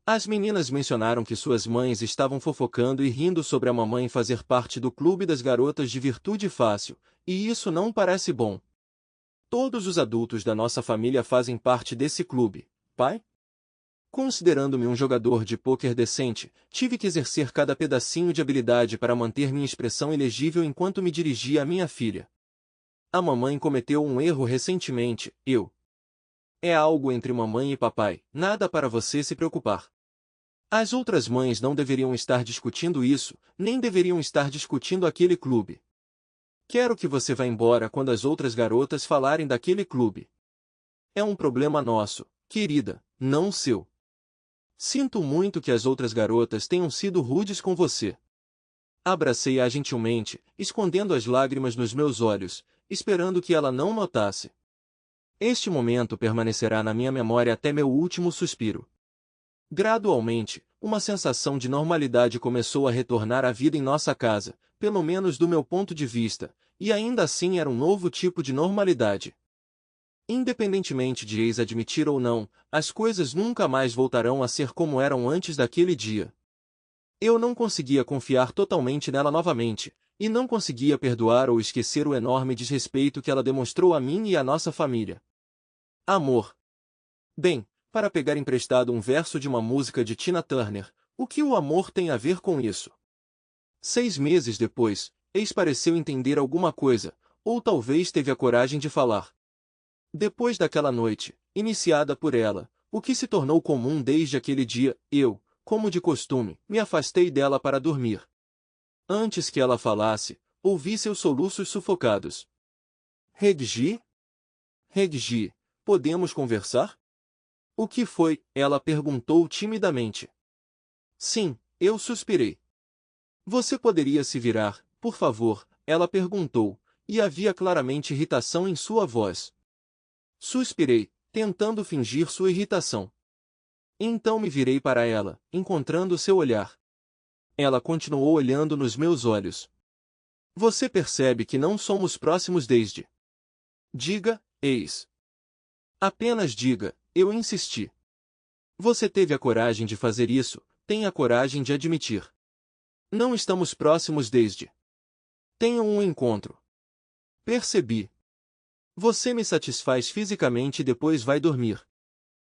As meninas mencionaram que suas mães estavam fofocando e rindo sobre a mamãe fazer parte do clube das garotas de virtude fácil, e isso não parece bom. Todos os adultos da nossa família fazem parte desse clube, pai? Considerando-me um jogador de pôquer decente, tive que exercer cada pedacinho de habilidade para manter minha expressão ilegível enquanto me dirigia à minha filha. A mamãe cometeu um erro recentemente, eu. É algo entre mamãe e papai, nada para você se preocupar. As outras mães não deveriam estar discutindo isso, nem deveriam estar discutindo aquele clube. Quero que você vá embora quando as outras garotas falarem daquele clube. É um problema nosso, querida, não seu. Sinto muito que as outras garotas tenham sido rudes com você. Abracei-a gentilmente, escondendo as lágrimas nos meus olhos, esperando que ela não notasse. Este momento permanecerá na minha memória até meu último suspiro. Gradualmente, uma sensação de normalidade começou a retornar à vida em nossa casa, pelo menos do meu ponto de vista, e ainda assim era um novo tipo de normalidade. Independentemente de Ace admitir ou não, as coisas nunca mais voltarão a ser como eram antes daquele dia. Eu não conseguia confiar totalmente nela novamente, e não conseguia perdoar ou esquecer o enorme desrespeito que ela demonstrou a mim e à nossa família. Amor. Bem, para pegar emprestado um verso de uma música de Tina Turner, o que o amor tem a ver com isso? 6 meses depois, Ace pareceu entender alguma coisa, ou talvez teve a coragem de falar. Depois daquela noite, iniciada por ela, o que se tornou comum desde aquele dia, eu, como de costume, me afastei dela para dormir. Antes que ela falasse, ouvi seus soluços sufocados. Reggie? Reggie, podemos conversar? O que foi? Ela perguntou timidamente. Sim, eu suspirei. Você poderia se virar, por favor? Ela perguntou, e havia claramente irritação em sua voz. Suspirei, tentando fingir sua irritação. Então me virei para ela, encontrando seu olhar. Ela continuou olhando nos meus olhos. Você percebe que não somos próximos desde. Diga, Ace. Apenas diga, eu insisti. Você teve a coragem de fazer isso, tem a coragem de admitir. Não estamos próximos desde. Tenham um encontro. Percebi. Você me satisfaz fisicamente e depois vai dormir.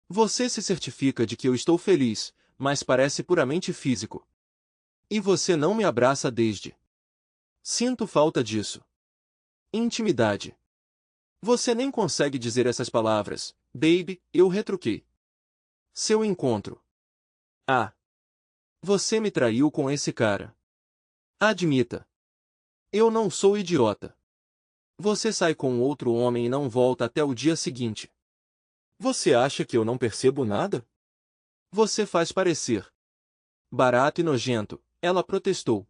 Você se certifica de que eu estou feliz, mas parece puramente físico. E você não me abraça desde. Sinto falta disso. Intimidade. Você nem consegue dizer essas palavras, baby, eu retruquei. Seu encontro. Ah. Você me traiu com esse cara. Admita. Eu não sou idiota. Você sai com outro homem e não volta até o dia seguinte. Você acha que eu não percebo nada? Você faz parecer barato e nojento, ela protestou.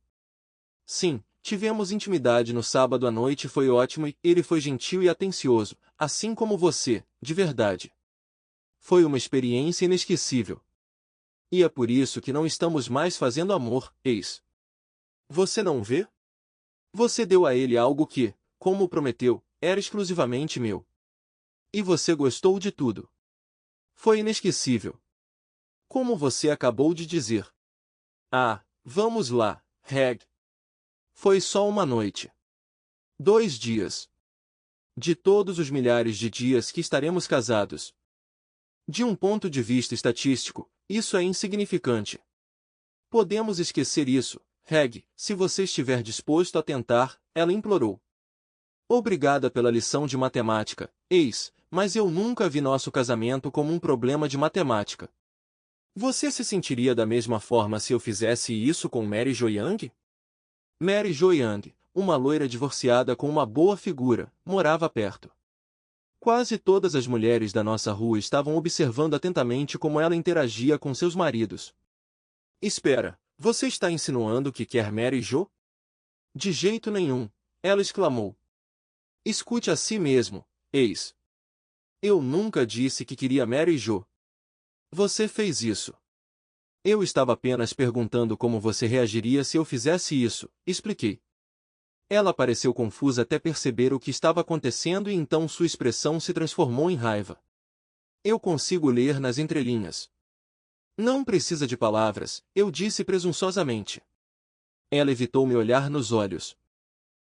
Sim, tivemos intimidade no sábado à noite e foi ótimo e ele foi gentil e atencioso, assim como você, de verdade. Foi uma experiência inesquecível. E é por isso que não estamos mais fazendo amor, Ace. Você não vê? Você deu a ele algo que, como prometeu, era exclusivamente meu. E você gostou de tudo. Foi inesquecível. Como você acabou de dizer. Ah, vamos lá, Reg. Foi só uma noite. 2 dias. De todos os milhares de dias que estaremos casados. De um ponto de vista estatístico, isso é insignificante. Podemos esquecer isso, Reg, se você estiver disposto a tentar, ela implorou. Obrigada pela lição de matemática, Ace, mas eu nunca vi nosso casamento como um problema de matemática. Você se sentiria da mesma forma se eu fizesse isso com Mary Jo Young? Mary Jo Young, uma loira divorciada com uma boa figura, morava perto. Quase todas as mulheres da nossa rua estavam observando atentamente como ela interagia com seus maridos. Espera, você está insinuando que quer Mary Jo? De jeito nenhum, ela exclamou. Escute a si mesmo, Ace. Eu nunca disse que queria Mary Jo. Você fez isso. Eu estava apenas perguntando como você reagiria se eu fizesse isso, expliquei. Ela pareceu confusa até perceber o que estava acontecendo e então sua expressão se transformou em raiva. Eu consigo ler nas entrelinhas. Não precisa de palavras, eu disse presunçosamente. Ela evitou me olhar nos olhos.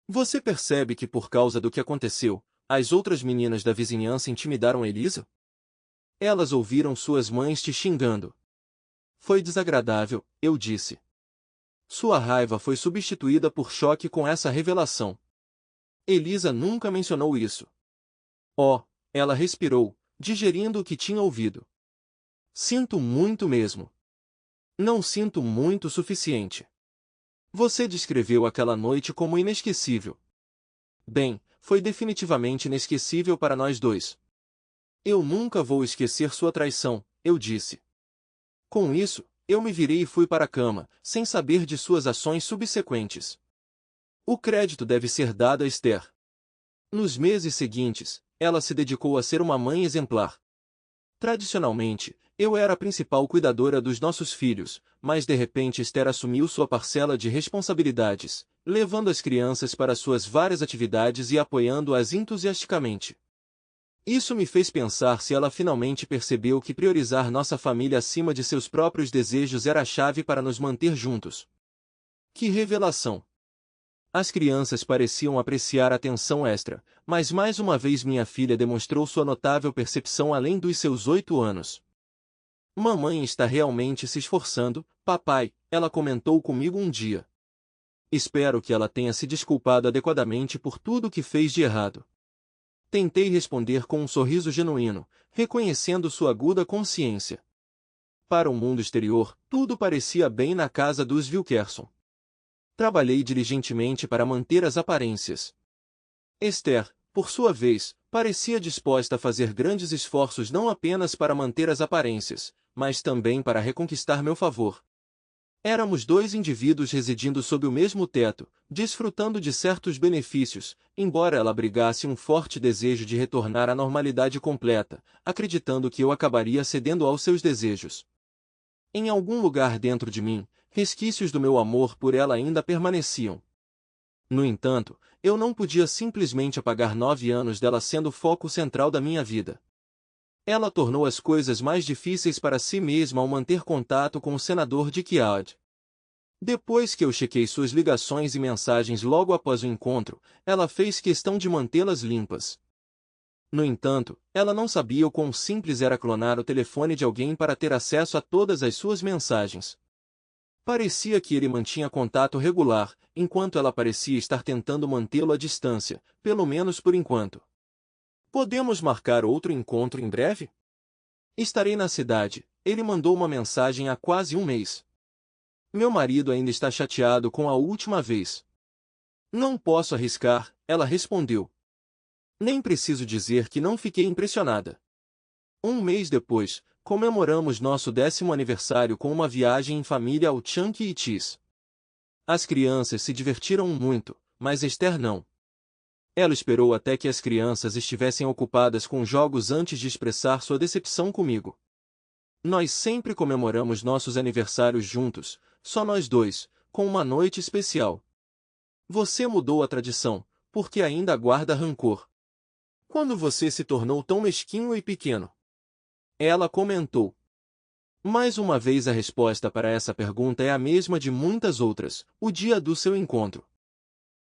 Você percebe que por causa do que aconteceu, as outras meninas da vizinhança intimidaram Elisa? Elas ouviram suas mães te xingando. Foi desagradável, eu disse. Sua raiva foi substituída por choque com essa revelação. Elisa nunca mencionou isso. Oh, ela respirou, digerindo o que tinha ouvido. Sinto muito mesmo. Não sinto muito o suficiente. Você descreveu aquela noite como inesquecível. Bem, foi definitivamente inesquecível para nós dois. Eu nunca vou esquecer sua traição, eu disse. Com isso, eu me virei e fui para a cama, sem saber de suas ações subsequentes. O crédito deve ser dado a Esther. Nos meses seguintes, ela se dedicou a ser uma mãe exemplar. Tradicionalmente, eu era a principal cuidadora dos nossos filhos, mas de repente Esther assumiu sua parcela de responsabilidades, levando as crianças para suas várias atividades e apoiando-as entusiasticamente. Isso me fez pensar se ela finalmente percebeu que priorizar nossa família acima de seus próprios desejos era a chave para nos manter juntos. Que revelação! As crianças pareciam apreciar a atenção extra, mas mais uma vez minha filha demonstrou sua notável percepção além dos seus 8 anos. Mamãe está realmente se esforçando, papai, ela comentou comigo um dia. Espero que ela tenha se desculpado adequadamente por tudo que fez de errado. Tentei responder com um sorriso genuíno, reconhecendo sua aguda consciência. Para o mundo exterior, tudo parecia bem na casa dos Wilkerson. Trabalhei diligentemente para manter as aparências. Esther, por sua vez, parecia disposta a fazer grandes esforços não apenas para manter as aparências, mas também para reconquistar meu favor. Éramos dois indivíduos residindo sob o mesmo teto, desfrutando de certos benefícios, embora ela abrigasse um forte desejo de retornar à normalidade completa, acreditando que eu acabaria cedendo aos seus desejos. Em algum lugar dentro de mim, resquícios do meu amor por ela ainda permaneciam. No entanto, eu não podia simplesmente apagar 9 anos dela sendo o foco central da minha vida. Ela tornou as coisas mais difíceis para si mesma ao manter contato com o senador Dick Yard. Depois que eu chequei suas ligações e mensagens logo após o encontro, ela fez questão de mantê-las limpas. No entanto, ela não sabia o quão simples era clonar o telefone de alguém para ter acesso a todas as suas mensagens. Parecia que ele mantinha contato regular, enquanto ela parecia estar tentando mantê-lo à distância, pelo menos por enquanto. Podemos marcar outro encontro em breve? Estarei na cidade, ele mandou uma mensagem há quase um mês. Meu marido ainda está chateado com a última vez. Não posso arriscar, ela respondeu. Nem preciso dizer que não fiquei impressionada. Um mês depois, comemoramos nosso 10º aniversário com uma viagem em família ao Chunky E. Cheese. As crianças se divertiram muito, mas Esther não. Ela esperou até que as crianças estivessem ocupadas com jogos antes de expressar sua decepção comigo. Nós sempre comemoramos nossos aniversários juntos, só nós dois, com uma noite especial. Você mudou a tradição, porque ainda guarda rancor. Quando você se tornou tão mesquinho e pequeno? Ela comentou. Mais uma vez a resposta para essa pergunta é a mesma de muitas outras, o dia do seu encontro.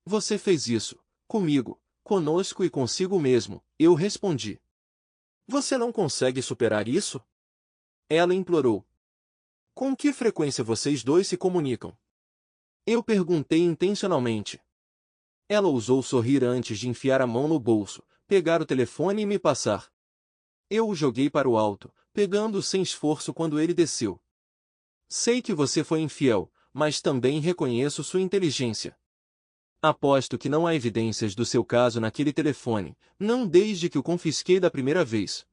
Você fez isso, comigo, conosco e consigo mesmo, eu respondi. Você não consegue superar isso? Ela implorou. Com que frequência vocês dois se comunicam? Eu perguntei intencionalmente. Ela ousou sorrir antes de enfiar a mão no bolso, pegar o telefone e me passar. Eu o joguei para o alto, pegando-o sem esforço quando ele desceu. Sei que você foi infiel, mas também reconheço sua inteligência. Aposto que não há evidências do seu caso naquele telefone, não desde que o confisquei da primeira vez.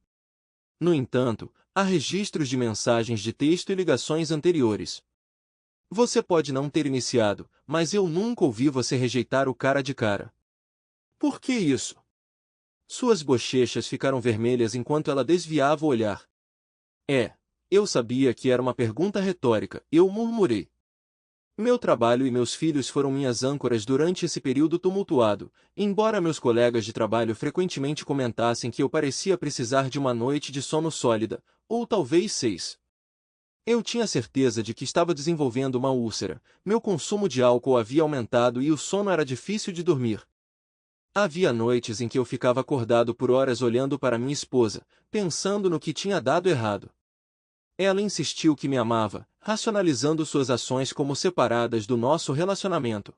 No entanto, há registros de mensagens de texto e ligações anteriores. Você pode não ter iniciado, mas eu nunca ouvi você rejeitar o cara de cara. Por que isso? Suas bochechas ficaram vermelhas enquanto ela desviava o olhar. Eu sabia que era uma pergunta retórica, eu murmurei. Meu trabalho e meus filhos foram minhas âncoras durante esse período tumultuado, embora meus colegas de trabalho frequentemente comentassem que eu parecia precisar de uma noite de sono sólida, ou talvez 6. Eu tinha certeza de que estava desenvolvendo uma úlcera, meu consumo de álcool havia aumentado e o sono era difícil de dormir. Havia noites em que eu ficava acordado por horas olhando para minha esposa, pensando no que tinha dado errado. Ela insistiu que me amava, racionalizando suas ações como separadas do nosso relacionamento.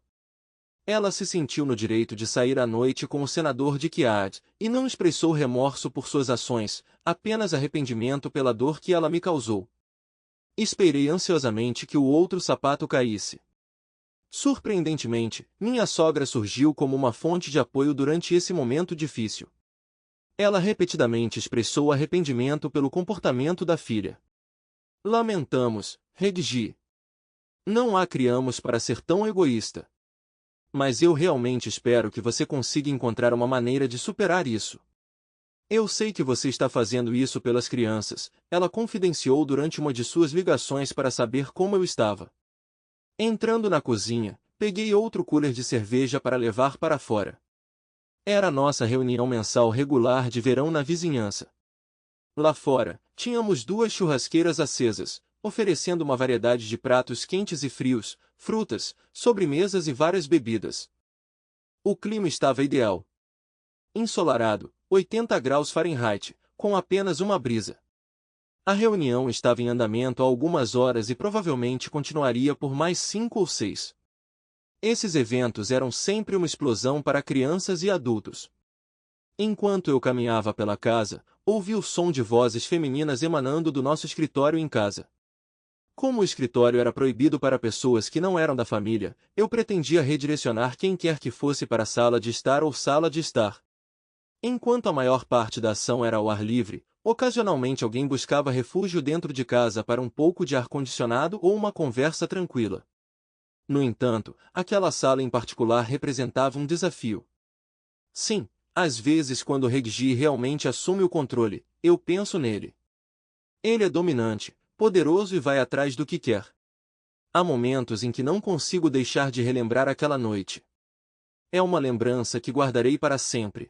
Ela se sentiu no direito de sair à noite com o senador Dick Yard, e não expressou remorso por suas ações, apenas arrependimento pela dor que ela me causou. Esperei ansiosamente que o outro sapato caísse. Surpreendentemente, minha sogra surgiu como uma fonte de apoio durante esse momento difícil. Ela repetidamente expressou arrependimento pelo comportamento da filha. Lamentamos, redigi. Não a criamos para ser tão egoísta. Mas eu realmente espero que você consiga encontrar uma maneira de superar isso. Eu sei que você está fazendo isso pelas crianças, ela confidenciou durante uma de suas ligações para saber como eu estava. Entrando na cozinha, peguei outro cooler de cerveja para levar para fora. Era a nossa reunião mensal regular de verão na vizinhança. Lá fora, tínhamos duas churrasqueiras acesas, oferecendo uma variedade de pratos quentes e frios, frutas, sobremesas e várias bebidas. O clima estava ideal. Ensolarado, 80 graus Fahrenheit, com apenas uma brisa. A reunião estava em andamento há algumas horas e provavelmente continuaria por mais 5 ou 6. Esses eventos eram sempre uma explosão para crianças e adultos. Enquanto eu caminhava pela casa, ouvi o som de vozes femininas emanando do nosso escritório em casa. Como o escritório era proibido para pessoas que não eram da família, eu pretendia redirecionar quem quer que fosse para a sala de estar ou sala de estar. Enquanto a maior parte da ação era ao ar livre, ocasionalmente alguém buscava refúgio dentro de casa para um pouco de ar-condicionado ou uma conversa tranquila. No entanto, aquela sala em particular representava um desafio. Sim, às vezes quando Reggie realmente assume o controle, eu penso nele. Ele é dominante, poderoso e vai atrás do que quer. Há momentos em que não consigo deixar de relembrar aquela noite. É uma lembrança que guardarei para sempre.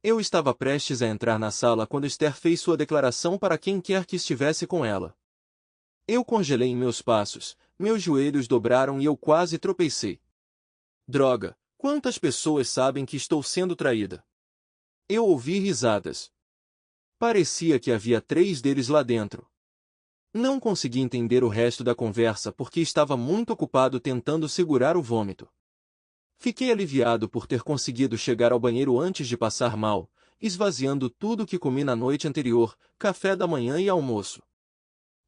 Eu estava prestes a entrar na sala quando Esther fez sua declaração para quem quer que estivesse com ela. Eu congelei em meus passos, meus joelhos dobraram e eu quase tropecei. Droga, quantas pessoas sabem que estou sendo traída? Eu ouvi risadas. Parecia que havia 3 deles lá dentro. Não consegui entender o resto da conversa porque estava muito ocupado tentando segurar o vômito. Fiquei aliviado por ter conseguido chegar ao banheiro antes de passar mal, esvaziando tudo que comi na noite anterior, café da manhã e almoço.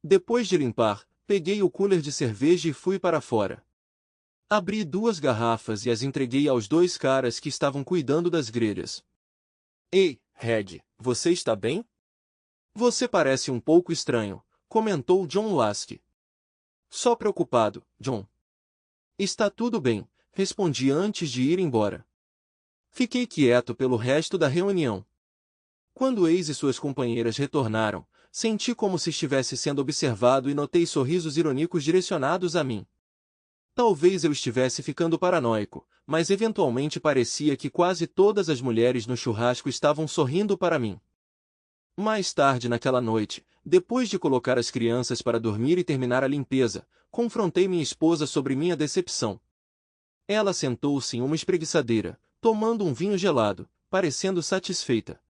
Depois de limpar, peguei o cooler de cerveja e fui para fora. Abri 2 garrafas e as entreguei aos 2 caras que estavam cuidando das grelhas. Ei, Reg, você está bem? Você parece um pouco estranho, comentou John Lasky. Só preocupado, John. Está tudo bem, respondi antes de ir embora. Fiquei quieto pelo resto da reunião. Quando Ace e suas companheiras retornaram, senti como se estivesse sendo observado e notei sorrisos irônicos direcionados a mim. Talvez eu estivesse ficando paranoico, mas eventualmente parecia que quase todas as mulheres no churrasco estavam sorrindo para mim. Mais tarde naquela noite, depois de colocar as crianças para dormir e terminar a limpeza, confrontei minha esposa sobre minha decepção. Ela sentou-se em uma espreguiçadeira, tomando um vinho gelado, parecendo satisfeita.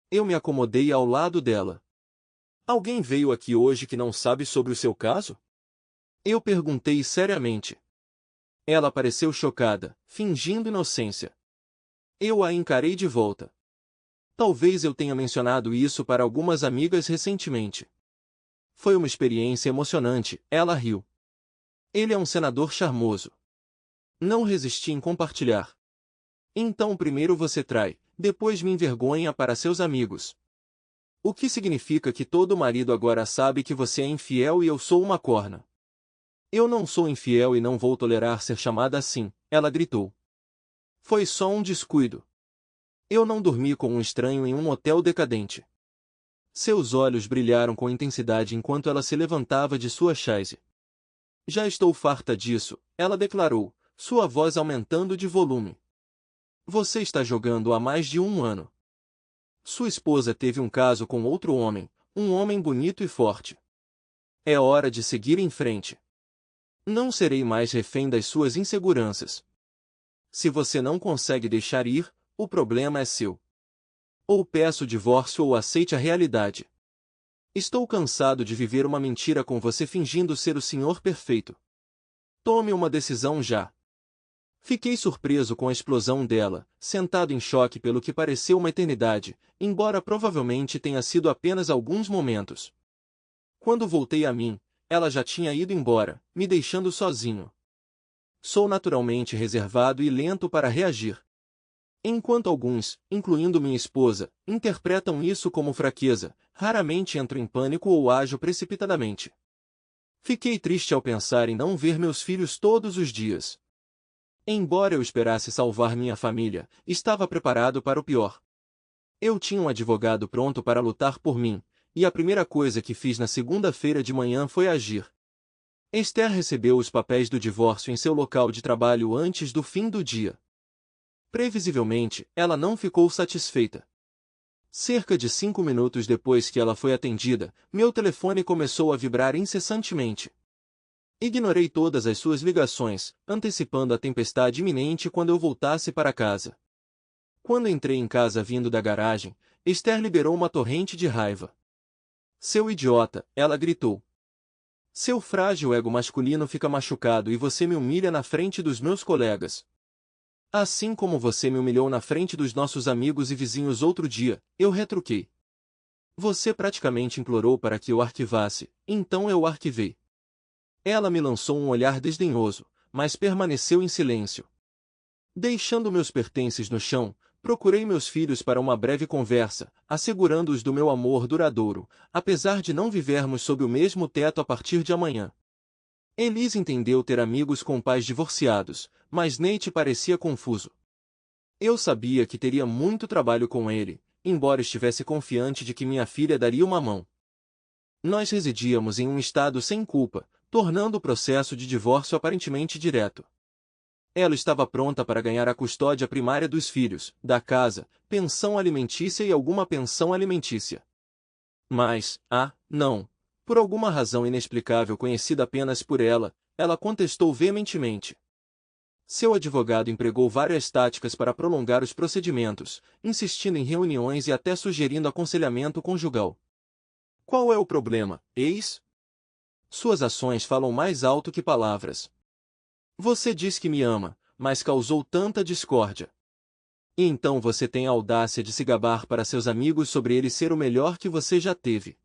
Eu me acomodei ao lado dela. Alguém veio aqui hoje que não sabe sobre o seu caso? Eu perguntei seriamente. Ela pareceu chocada, fingindo inocência. Eu a encarei de volta. Talvez eu tenha mencionado isso para algumas amigas recentemente. Foi uma experiência emocionante, ela riu. Ele é um senador charmoso. Não resisti em compartilhar. Então primeiro você trai, depois me envergonha para seus amigos. O que significa que todo marido agora sabe que você é infiel e eu sou uma corna. Eu não sou infiel e não vou tolerar ser chamada assim, ela gritou. Foi só um descuido. Eu não dormi com um estranho em um hotel decadente. Seus olhos brilharam com intensidade enquanto ela se levantava de sua chaise. Já estou farta disso, ela declarou, sua voz aumentando de volume. Você está jogando há mais de 1 ano. Sua esposa teve um caso com outro homem, um homem bonito e forte. É hora de seguir em frente. Não serei mais refém das suas inseguranças. Se você não consegue deixar ir, o problema é seu. Ou peço o divórcio ou aceite a realidade. Estou cansado de viver uma mentira com você fingindo ser o senhor perfeito. Tome uma decisão já. Fiquei surpreso com a explosão dela, sentado em choque pelo que pareceu uma eternidade, embora provavelmente tenha sido apenas alguns momentos. Quando voltei a mim, ela já tinha ido embora, me deixando sozinho. Sou naturalmente reservado e lento para reagir. Enquanto alguns, incluindo minha esposa, interpretam isso como fraqueza, raramente entro em pânico ou ajo precipitadamente. Fiquei triste ao pensar em não ver meus filhos todos os dias. Embora eu esperasse salvar minha família, estava preparado para o pior. Eu tinha um advogado pronto para lutar por mim, e a primeira coisa que fiz na segunda-feira de manhã foi agir. Esther recebeu os papéis do divórcio em seu local de trabalho antes do fim do dia. Previsivelmente, ela não ficou satisfeita. Cerca de 5 minutos depois que ela foi atendida, meu telefone começou a vibrar incessantemente. Ignorei todas as suas ligações, antecipando a tempestade iminente quando eu voltasse para casa. Quando entrei em casa vindo da garagem, Esther liberou uma torrente de raiva. Seu idiota, ela gritou. Seu frágil ego masculino fica machucado e você me humilha na frente dos meus colegas. Assim como você me humilhou na frente dos nossos amigos e vizinhos outro dia, eu retruquei. Você praticamente implorou para que eu arquivasse, então eu arquivei. Ela me lançou um olhar desdenhoso, mas permaneceu em silêncio. Deixando meus pertences no chão, procurei meus filhos para uma breve conversa, assegurando-os do meu amor duradouro, apesar de não vivermos sob o mesmo teto a partir de amanhã. Elise entendeu ter amigos com pais divorciados, mas Nate parecia confuso. Eu sabia que teria muito trabalho com ele, embora estivesse confiante de que minha filha daria uma mão. Nós residíamos em um estado sem culpa, tornando o processo de divórcio aparentemente direto. Ela estava pronta para ganhar a custódia primária dos filhos, da casa, pensão alimentícia e alguma pensão alimentícia. Mas, não. Por alguma razão inexplicável conhecida apenas por ela, ela contestou veementemente. Seu advogado empregou várias táticas para prolongar os procedimentos, insistindo em reuniões e até sugerindo aconselhamento conjugal. Qual é o problema, ex? Suas ações falam mais alto que palavras. Você diz que me ama, mas causou tanta discórdia. E então você tem a audácia de se gabar para seus amigos sobre ele ser o melhor que você já teve.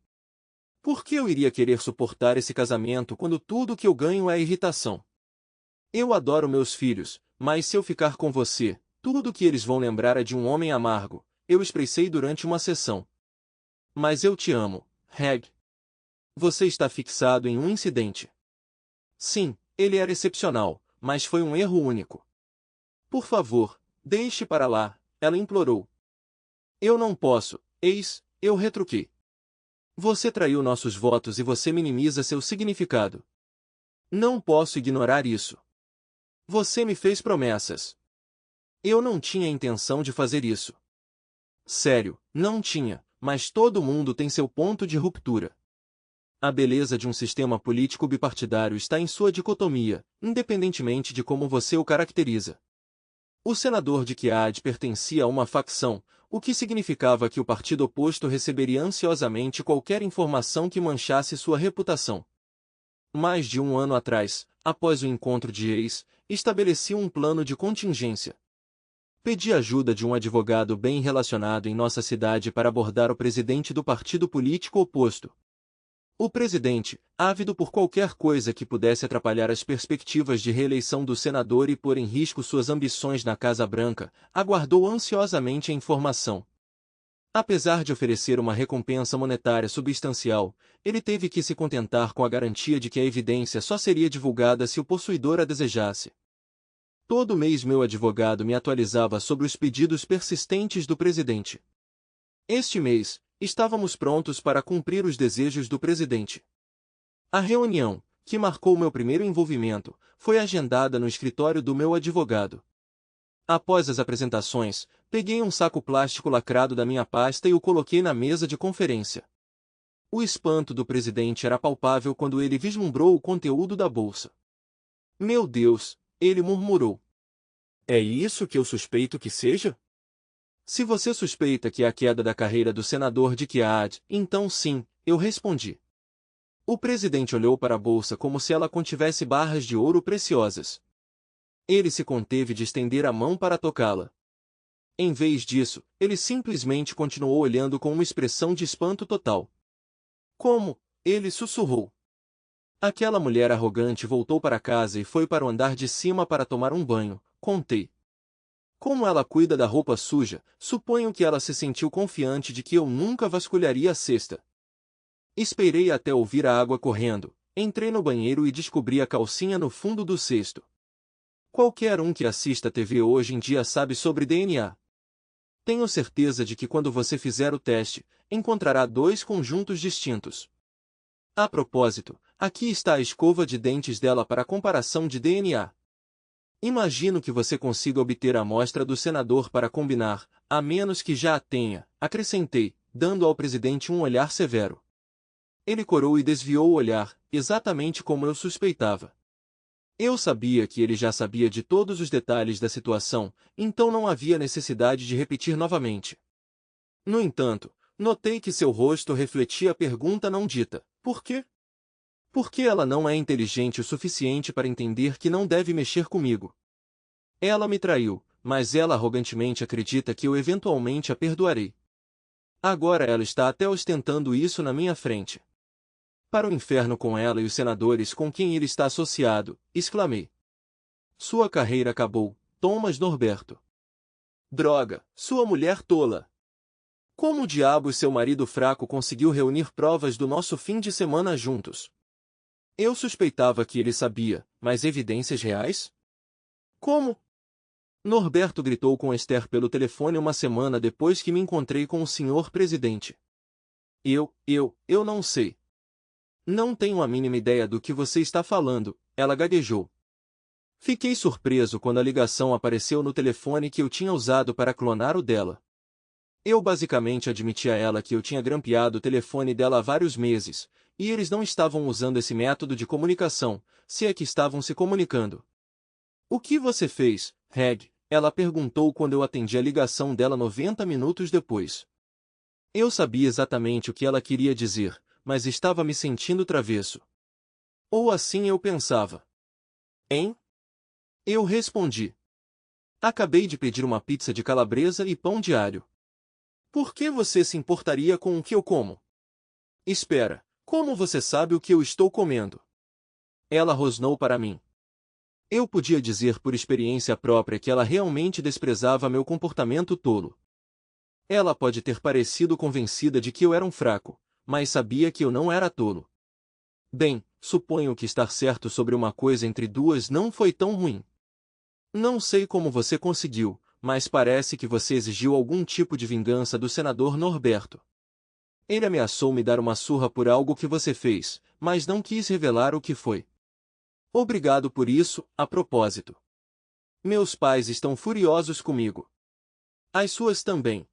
Por que eu iria querer suportar esse casamento quando tudo que eu ganho é irritação? Eu adoro meus filhos, mas se eu ficar com você, tudo que eles vão lembrar é de um homem amargo, eu expressei durante uma sessão. Mas eu te amo, Reg. Você está fixado em um incidente. Sim, ele era excepcional, mas foi um erro único. Por favor, deixe para lá, ela implorou. Eu não posso, ex, eu retruquei. Você traiu nossos votos e você minimiza seu significado. Não posso ignorar isso. Você me fez promessas. Eu não tinha intenção de fazer isso. Sério, não tinha, mas todo mundo tem seu ponto de ruptura. A beleza de um sistema político bipartidário está em sua dicotomia, independentemente de como você o caracteriza. O senador de Kiad pertencia a uma facção, o que significava que o partido oposto receberia ansiosamente qualquer informação que manchasse sua reputação. Mais de um ano atrás, após o encontro de ex, estabeleci um plano de contingência. Pedi ajuda de um advogado bem relacionado em nossa cidade para abordar o presidente do partido político oposto. O presidente, ávido por qualquer coisa que pudesse atrapalhar as perspectivas de reeleição do senador e pôr em risco suas ambições na Casa Branca, aguardou ansiosamente a informação. Apesar de oferecer uma recompensa monetária substancial, ele teve que se contentar com a garantia de que a evidência só seria divulgada se o possuidor a desejasse. Todo mês meu advogado me atualizava sobre os pedidos persistentes do presidente. Este mês, estávamos prontos para cumprir os desejos do presidente. A reunião, que marcou meu primeiro envolvimento, foi agendada no escritório do meu advogado. Após as apresentações, peguei um saco plástico lacrado da minha pasta e o coloquei na mesa de conferência. O espanto do presidente era palpável quando ele vislumbrou o conteúdo da bolsa. Meu Deus, ele murmurou. É isso que eu suspeito que seja? Se você suspeita que é a queda da carreira do senador de Kiad, então sim, eu respondi. O presidente olhou para a bolsa como se ela contivesse barras de ouro preciosas. Ele se conteve de estender a mão para tocá-la. Em vez disso, ele simplesmente continuou olhando com uma expressão de espanto total. Como? Ele sussurrou. Aquela mulher arrogante voltou para casa e foi para o andar de cima para tomar um banho, contei. Como ela cuida da roupa suja, suponho que ela se sentiu confiante de que eu nunca vasculharia a cesta. Esperei até ouvir a água correndo, entrei no banheiro e descobri a calcinha no fundo do cesto. Qualquer um que assista TV hoje em dia sabe sobre DNA. tenho certeza de que quando você fizer o teste, encontrará dois conjuntos distintos. A propósito, aqui está a escova de dentes dela para comparação de DNA. Imagino que você consiga obter a amostra do senador para combinar, a menos que já a tenha, acrescentei, dando ao presidente um olhar severo. Ele corou e desviou o olhar, exatamente como eu suspeitava. Eu sabia que ele já sabia de todos os detalhes da situação, então não havia necessidade de repetir novamente. No entanto, notei que seu rosto refletia a pergunta não dita: por quê? Por que ela não é inteligente o suficiente para entender que não deve mexer comigo? Ela me traiu, mas ela arrogantemente acredita que eu eventualmente a perdoarei. Agora ela está até ostentando isso na minha frente. Para o inferno com ela e os senadores com quem ele está associado, exclamei. Sua carreira acabou, Thomas Norberto. Droga, sua mulher tola. Como diabos seu marido fraco conseguiu reunir provas do nosso fim de semana juntos? Eu suspeitava que ele sabia, mas evidências reais? Como? Norberto gritou com Esther pelo telefone uma semana depois que me encontrei com o senhor presidente. Eu não sei. Não tenho a mínima ideia do que você está falando, ela gaguejou. Fiquei surpreso quando a ligação apareceu no telefone que eu tinha usado para clonar o dela. Eu basicamente admiti a ela que eu tinha grampeado o telefone dela há vários meses, e eles não estavam usando esse método de comunicação, se é que estavam se comunicando. O que você fez, Reg? Ela perguntou quando eu atendi a ligação dela 90 minutos depois. Eu sabia exatamente o que ela queria dizer, mas estava me sentindo travesso. Ou assim eu pensava. Hein? Eu respondi. Acabei de pedir uma pizza de calabresa e pão diário. Por que você se importaria com o que eu como? Espera, como você sabe o que eu estou comendo? Ela rosnou para mim. Eu podia dizer por experiência própria que ela realmente desprezava meu comportamento tolo. Ela pode ter parecido convencida de que eu era um fraco, mas sabia que eu não era tolo. Bem, suponho que estar certo sobre uma coisa entre duas não foi tão ruim. Não sei como você conseguiu, mas parece que você exigiu algum tipo de vingança do senador Norberto. Ele ameaçou me dar uma surra por algo que você fez, mas não quis revelar o que foi. Obrigado por isso, a propósito. Meus pais estão furiosos comigo. As suas também.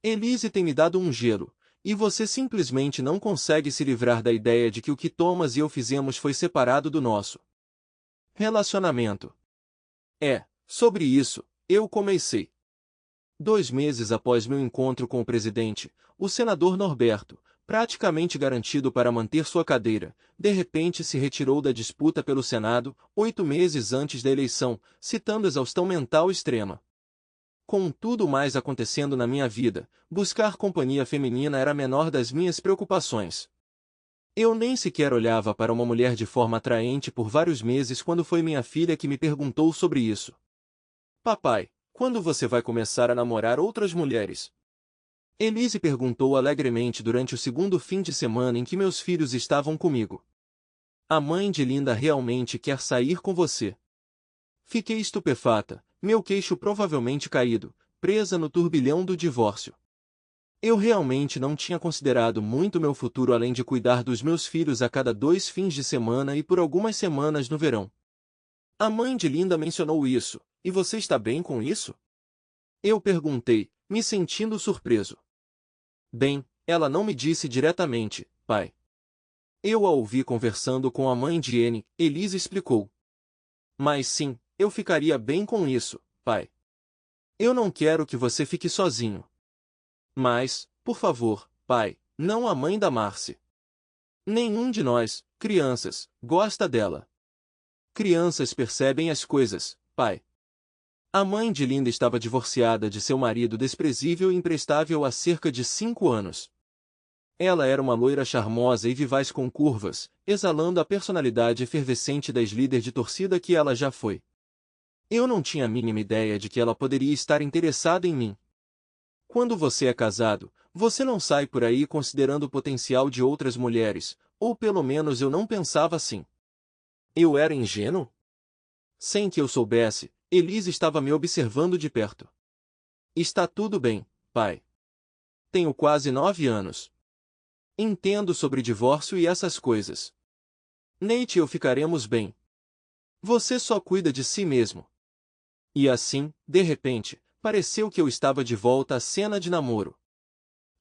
Elise tem me dado um gelo, e você simplesmente não consegue se livrar da ideia de que o que Thomas e eu fizemos foi separado do nosso relacionamento. Sobre isso, eu comecei. 2 meses após meu encontro com o presidente, o senador Norberto, praticamente garantido para manter sua cadeira, de repente se retirou da disputa pelo Senado, 8 meses antes da eleição, citando exaustão mental extrema. Com tudo mais acontecendo na minha vida, buscar companhia feminina era a menor das minhas preocupações. Eu nem sequer olhava para uma mulher de forma atraente por vários meses quando foi minha filha que me perguntou sobre isso. Papai, quando você vai começar a namorar outras mulheres? Elise perguntou alegremente durante o segundo fim de semana em que meus filhos estavam comigo. A mãe de Linda realmente quer sair com você. Fiquei estupefata, meu queixo provavelmente caído, presa no turbilhão do divórcio. Eu realmente não tinha considerado muito meu futuro além de cuidar dos meus filhos a cada 2 fins de semana e por algumas semanas no verão. A mãe de Linda mencionou isso, e você está bem com isso? Eu perguntei, me sentindo surpreso. Bem, ela não me disse diretamente, pai. Eu a ouvi conversando com a mãe de Anne, Elise explicou. Mas sim, eu ficaria bem com isso, pai. Eu não quero que você fique sozinho. Mas, por favor, pai, não a mãe da Marcy. Nenhum de nós, crianças, gosta dela. Crianças percebem as coisas, pai. A mãe de Linda estava divorciada de seu marido desprezível e imprestável há cerca de 5 anos. Ela era uma loira charmosa e vivaz com curvas, exalando a personalidade efervescente da líder de torcida que ela já foi. Eu não tinha a mínima ideia de que ela poderia estar interessada em mim. Quando você é casado, você não sai por aí considerando o potencial de outras mulheres, ou pelo menos eu não pensava assim. Eu era ingênuo? Sem que eu soubesse, Elise estava me observando de perto. Está tudo bem, pai. Tenho quase 9 anos. Entendo sobre divórcio e essas coisas. Nate e eu ficaremos bem. Você só cuida de si mesmo. E assim, de repente, pareceu que eu estava de volta à cena de namoro.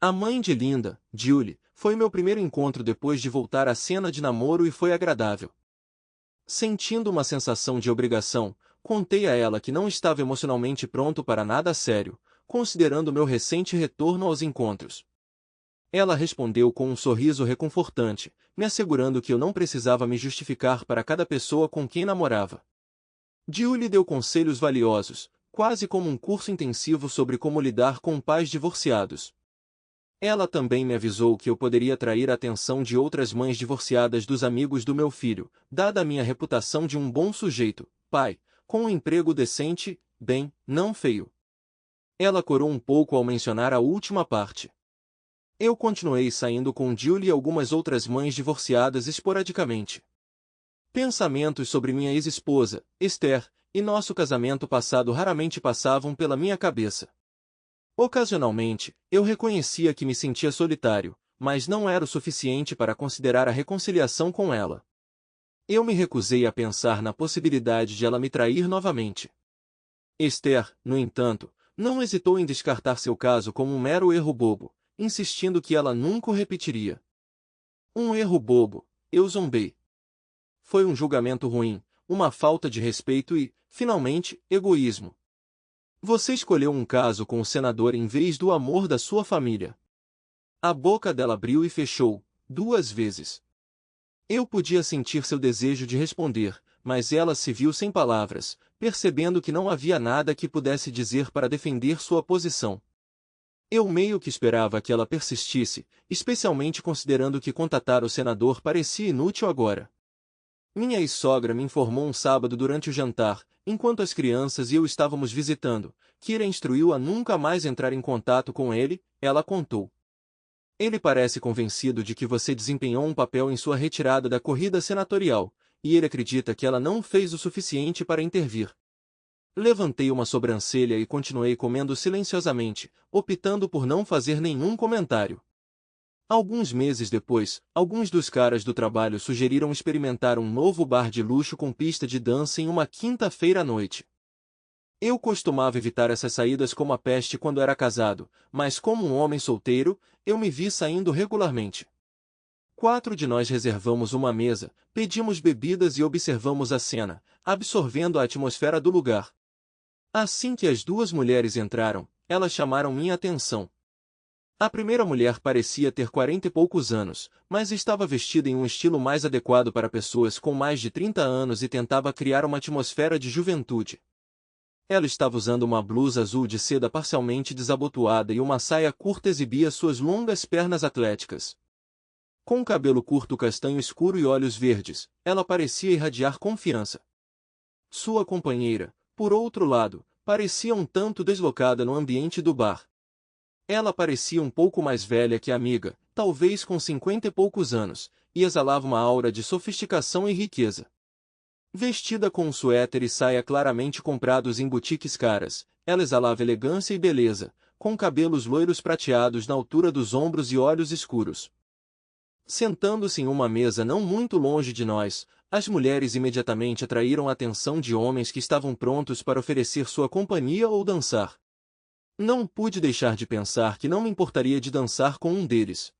A mãe de Linda, Julie, foi meu primeiro encontro depois de voltar à cena de namoro e foi agradável. Sentindo uma sensação de obrigação, contei a ela que não estava emocionalmente pronto para nada sério, considerando meu recente retorno aos encontros. Ela respondeu com um sorriso reconfortante, me assegurando que eu não precisava me justificar para cada pessoa com quem namorava. Julie deu conselhos valiosos, quase como um curso intensivo sobre como lidar com pais divorciados. Ela também me avisou que eu poderia atrair a atenção de outras mães divorciadas dos amigos do meu filho, dada a minha reputação de um bom sujeito, pai, com um emprego decente, bem, não feio. Ela corou um pouco ao mencionar a última parte. Eu continuei saindo com Julie e algumas outras mães divorciadas esporadicamente. Pensamentos sobre minha ex-esposa, Esther, e nosso casamento passado raramente passavam pela minha cabeça. Ocasionalmente, eu reconhecia que me sentia solitário, mas não era o suficiente para considerar a reconciliação com ela. Eu me recusei a pensar na possibilidade de ela me trair novamente. Esther, no entanto, não hesitou em descartar seu caso como um mero erro bobo, insistindo que ela nunca o repetiria. Um erro bobo, eu zombei. Foi um julgamento ruim, uma falta de respeito e, finalmente, egoísmo. Você escolheu um caso com o senador em vez do amor da sua família. A boca dela abriu e fechou, 2 vezes. Eu podia sentir seu desejo de responder, mas ela se viu sem palavras, percebendo que não havia nada que pudesse dizer para defender sua posição. Eu meio que esperava que ela persistisse, especialmente considerando que contatar o senador parecia inútil agora. Minha ex-sogra me informou um sábado durante o jantar, enquanto as crianças e eu estávamos visitando, que Kira instruiu a nunca mais entrar em contato com ele, ela contou. Ele parece convencido de que você desempenhou um papel em sua retirada da corrida senatorial, e ele acredita que ela não fez o suficiente para intervir. Levantei uma sobrancelha e continuei comendo silenciosamente, optando por não fazer nenhum comentário. Alguns meses depois, alguns dos caras do trabalho sugeriram experimentar um novo bar de luxo com pista de dança em uma quinta-feira à noite. Eu costumava evitar essas saídas como a peste quando era casado, mas como um homem solteiro, eu me vi saindo regularmente. 4 de nós reservamos uma mesa, pedimos bebidas e observamos a cena, absorvendo a atmosfera do lugar. Assim que as 2 mulheres entraram, elas chamaram minha atenção. A primeira mulher parecia ter 40 e poucos anos, mas estava vestida em um estilo mais adequado para pessoas com mais de 30 anos e tentava criar uma atmosfera de juventude. Ela estava usando uma blusa azul de seda parcialmente desabotoada e uma saia curta exibia suas longas pernas atléticas. Com cabelo curto castanho escuro e olhos verdes, ela parecia irradiar confiança. Sua companheira, por outro lado, parecia um tanto deslocada no ambiente do bar. Ela parecia um pouco mais velha que a amiga, talvez com 50 e poucos anos, e exalava uma aura de sofisticação e riqueza. Vestida com um suéter e saia claramente comprados em boutiques caras, ela exalava elegância e beleza, com cabelos loiros prateados na altura dos ombros e olhos escuros. Sentando-se em uma mesa não muito longe de nós, as mulheres imediatamente atraíram a atenção de homens que estavam prontos para oferecer sua companhia ou dançar. Não pude deixar de pensar que não me importaria de dançar com um deles.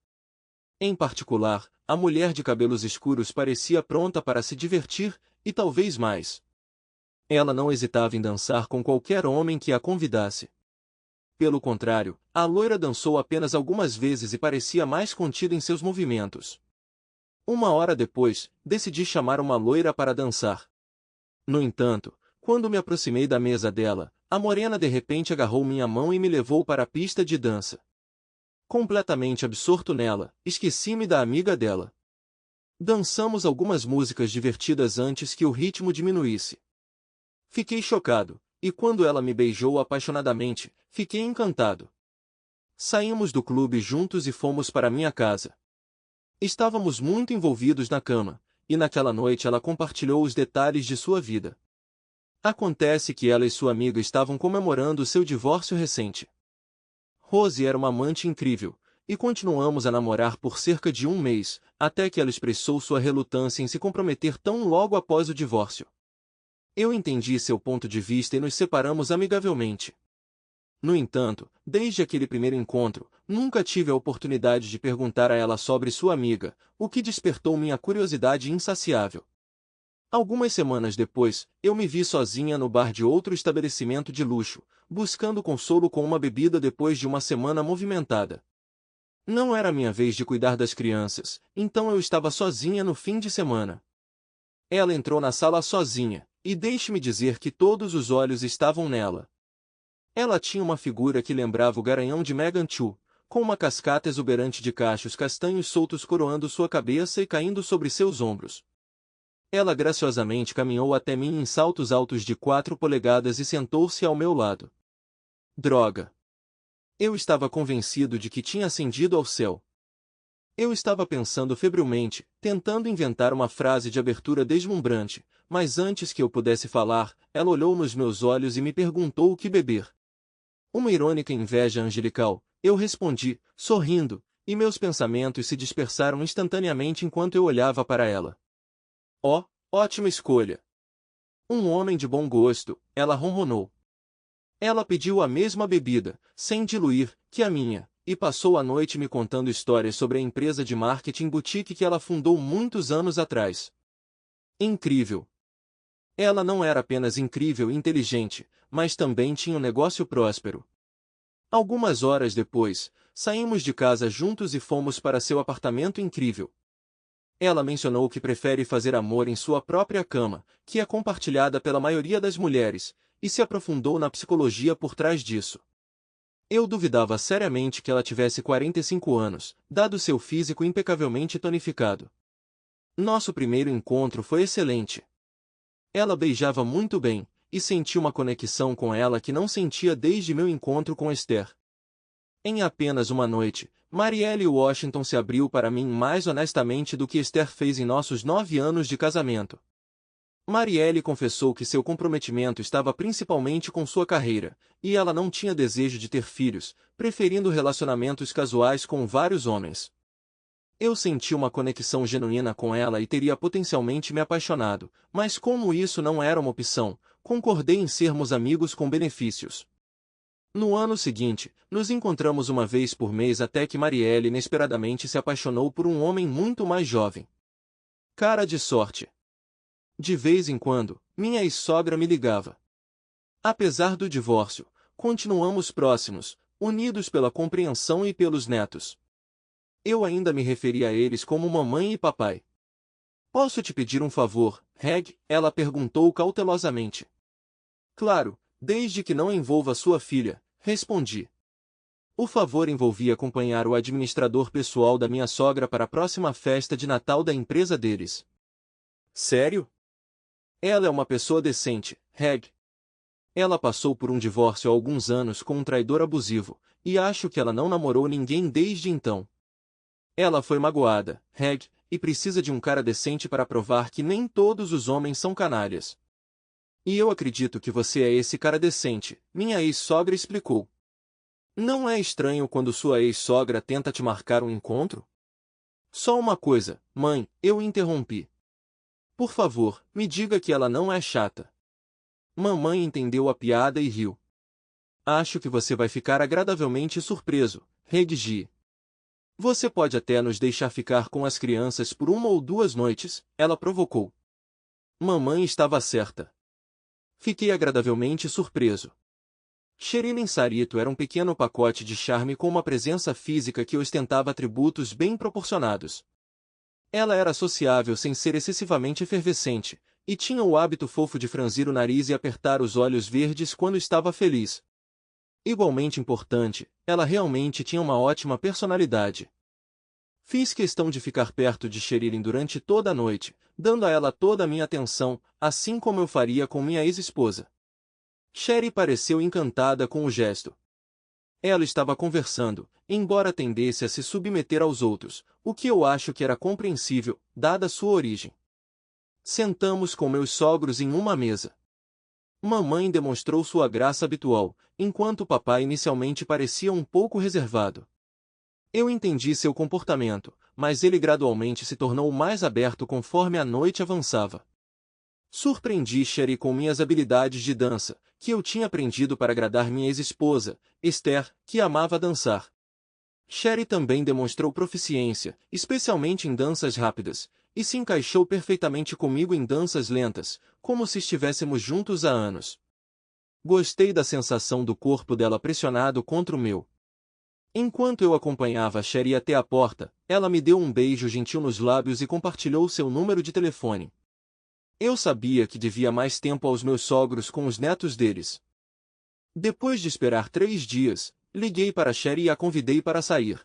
Em particular, a mulher de cabelos escuros parecia pronta para se divertir, e talvez mais. Ela não hesitava em dançar com qualquer homem que a convidasse. Pelo contrário, a loira dançou apenas algumas vezes e parecia mais contida em seus movimentos. 1 hora depois, decidi chamar uma loira para dançar. No entanto, quando me aproximei da mesa dela, a morena de repente agarrou minha mão e me levou para a pista de dança. Completamente absorto nela, esqueci-me da amiga dela. Dançamos algumas músicas divertidas antes que o ritmo diminuísse. Fiquei chocado, e quando ela me beijou apaixonadamente, fiquei encantado. Saímos do clube juntos e fomos para minha casa. Estávamos muito envolvidos na cama, e naquela noite ela compartilhou os detalhes de sua vida. Acontece que ela e sua amiga estavam comemorando o seu divórcio recente. Rose era uma amante incrível, e continuamos a namorar por cerca de um mês, até que ela expressou sua relutância em se comprometer tão logo após o divórcio. Eu entendi seu ponto de vista e nos separamos amigavelmente. No entanto, desde aquele primeiro encontro, nunca tive a oportunidade de perguntar a ela sobre sua amiga, o que despertou minha curiosidade insaciável. Algumas semanas depois, eu me vi sozinha no bar de outro estabelecimento de luxo, buscando consolo com uma bebida depois de uma semana movimentada. Não era minha vez de cuidar das crianças, então eu estava sozinha no fim de semana. Ela entrou na sala sozinha, e deixe-me dizer que todos os olhos estavam nela. Ela tinha uma figura que lembrava o garanhão de Megan Chu, com uma cascata exuberante de cachos castanhos soltos coroando sua cabeça e caindo sobre seus ombros. Ela graciosamente caminhou até mim em saltos altos de 4 polegadas e sentou-se ao meu lado. Droga! Eu estava convencido de que tinha ascendido ao céu. Eu estava pensando febrilmente, tentando inventar uma frase de abertura deslumbrante, mas antes que eu pudesse falar, ela olhou nos meus olhos e me perguntou o que beber. Uma irônica inveja angelical, eu respondi, sorrindo, e meus pensamentos se dispersaram instantaneamente enquanto eu olhava para ela. Oh, ótima escolha! Um homem de bom gosto, ela ronronou. Ela pediu a mesma bebida, sem diluir, que a minha, e passou a noite me contando histórias sobre a empresa de marketing boutique que ela fundou muitos anos atrás. Incrível! Ela não era apenas incrível e inteligente, mas também tinha um negócio próspero. Algumas horas depois, saímos de casa juntos e fomos para seu apartamento incrível. Ela mencionou que prefere fazer amor em sua própria cama, que é compartilhada pela maioria das mulheres, e se aprofundou na psicologia por trás disso. Eu duvidava seriamente que ela tivesse 45 anos, dado seu físico impecavelmente tonificado. Nosso primeiro encontro foi excelente. Ela beijava muito bem, e senti uma conexão com ela que não sentia desde meu encontro com Esther. Em apenas uma noite, Marielle Washington se abriu para mim mais honestamente do que Esther fez em nossos 9 anos de casamento. Marielle confessou que seu comprometimento estava principalmente com sua carreira, e ela não tinha desejo de ter filhos, preferindo relacionamentos casuais com vários homens. Eu senti uma conexão genuína com ela e teria potencialmente me apaixonado, mas como isso não era uma opção, concordei em sermos amigos com benefícios. No ano seguinte, nos encontramos uma vez por mês até que Marielle inesperadamente se apaixonou por um homem muito mais jovem. Cara de sorte! De vez em quando, minha ex-sogra me ligava. Apesar do divórcio, continuamos próximos, unidos pela compreensão e pelos netos. Eu ainda me referi a eles como mamãe e papai. Posso te pedir um favor, Reg? Ela perguntou cautelosamente. Claro, desde que não envolva sua filha, respondi. O favor envolvia acompanhar o administrador pessoal da minha sogra para a próxima festa de Natal da empresa deles. Sério? Ela é uma pessoa decente, Reg. Ela passou por um divórcio há alguns anos com um traidor abusivo, e acho que ela não namorou ninguém desde então. Ela foi magoada, Reg, e precisa de um cara decente para provar que nem todos os homens são canalhas. E eu acredito que você é esse cara decente, minha ex-sogra explicou. Não é estranho quando sua ex-sogra tenta te marcar um encontro? Só uma coisa, mãe, eu interrompi. Por favor, me diga que ela não é chata. Mamãe entendeu a piada e riu. Acho que você vai ficar agradavelmente surpreso, Reg. Você pode até nos deixar ficar com as crianças por 1 ou 2 noites, ela provocou. Mamãe estava certa. Fiquei agradavelmente surpreso. Sherilyn Sarito era um pequeno pacote de charme com uma presença física que ostentava atributos bem proporcionados. Ela era sociável sem ser excessivamente efervescente, e tinha o hábito fofo de franzir o nariz e apertar os olhos verdes quando estava feliz. Igualmente importante, ela realmente tinha uma ótima personalidade. Fiz questão de ficar perto de Sherilyn durante toda a noite, dando a ela toda a minha atenção, assim como eu faria com minha ex-esposa. Sherry pareceu encantada com o gesto. Ela estava conversando, embora tendesse a se submeter aos outros, o que eu acho que era compreensível, dada sua origem. Sentamos com meus sogros em uma mesa. Mamãe demonstrou sua graça habitual, enquanto papai inicialmente parecia um pouco reservado. Eu entendi seu comportamento, mas ele gradualmente se tornou mais aberto conforme a noite avançava. Surpreendi Sherry com minhas habilidades de dança, que eu tinha aprendido para agradar minha ex-esposa, Esther, que amava dançar. Sherry também demonstrou proficiência, especialmente em danças rápidas, e se encaixou perfeitamente comigo em danças lentas, como se estivéssemos juntos há anos. Gostei da sensação do corpo dela pressionado contra o meu. Enquanto eu acompanhava Sherry até a porta, ela me deu um beijo gentil nos lábios e compartilhou seu número de telefone. Eu sabia que devia mais tempo aos meus sogros com os netos deles. Depois de esperar 3 dias, liguei para Sherry e a convidei para sair.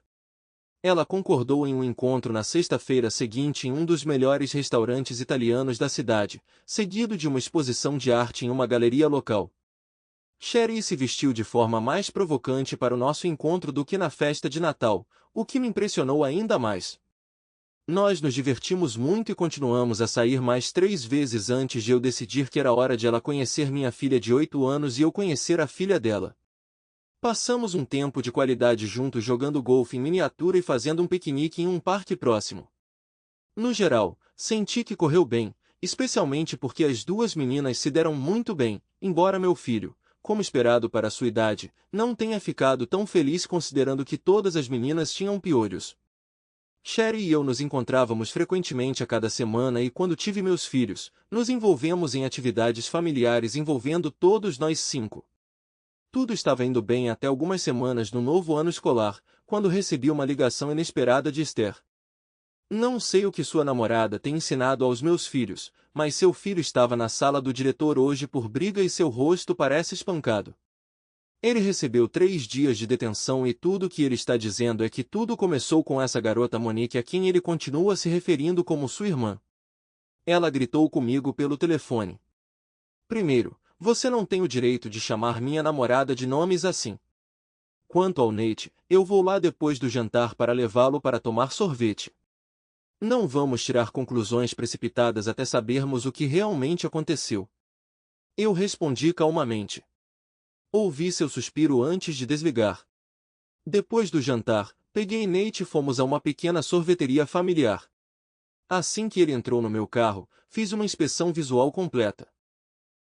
Ela concordou em um encontro na sexta-feira seguinte em um dos melhores restaurantes italianos da cidade, seguido de uma exposição de arte em uma galeria local. Sherry se vestiu de forma mais provocante para o nosso encontro do que na festa de Natal, o que me impressionou ainda mais. Nós nos divertimos muito e continuamos a sair mais 3 vezes antes de eu decidir que era hora de ela conhecer minha filha de 8 anos e eu conhecer a filha dela. Passamos um tempo de qualidade juntos jogando golfe em miniatura e fazendo um piquenique em um parque próximo. No geral, senti que correu bem, especialmente porque as 2 meninas se deram muito bem, embora meu filho, como esperado para sua idade, não tenha ficado tão feliz considerando que todas as meninas tinham piolhos. Sherry e eu nos encontrávamos frequentemente a cada semana e quando tive meus filhos, nos envolvemos em atividades familiares envolvendo todos nós 5. Tudo estava indo bem até algumas semanas no novo ano escolar, quando recebi uma ligação inesperada de Esther. Não sei o que sua namorada tem ensinado aos meus filhos, mas seu filho estava na sala do diretor hoje por briga e seu rosto parece espancado. Ele recebeu 3 dias de detenção e tudo o que ele está dizendo é que tudo começou com essa garota Monique a quem ele continua se referindo como sua irmã. Ela gritou comigo pelo telefone. Primeiro, você não tem o direito de chamar minha namorada de nomes assim. Quanto ao Nate, eu vou lá depois do jantar para levá-lo para tomar sorvete. Não vamos tirar conclusões precipitadas até sabermos o que realmente aconteceu. Eu respondi calmamente. Ouvi seu suspiro antes de desligar. Depois do jantar, peguei Nate e fomos a uma pequena sorveteria familiar. Assim que ele entrou no meu carro, fiz uma inspeção visual completa.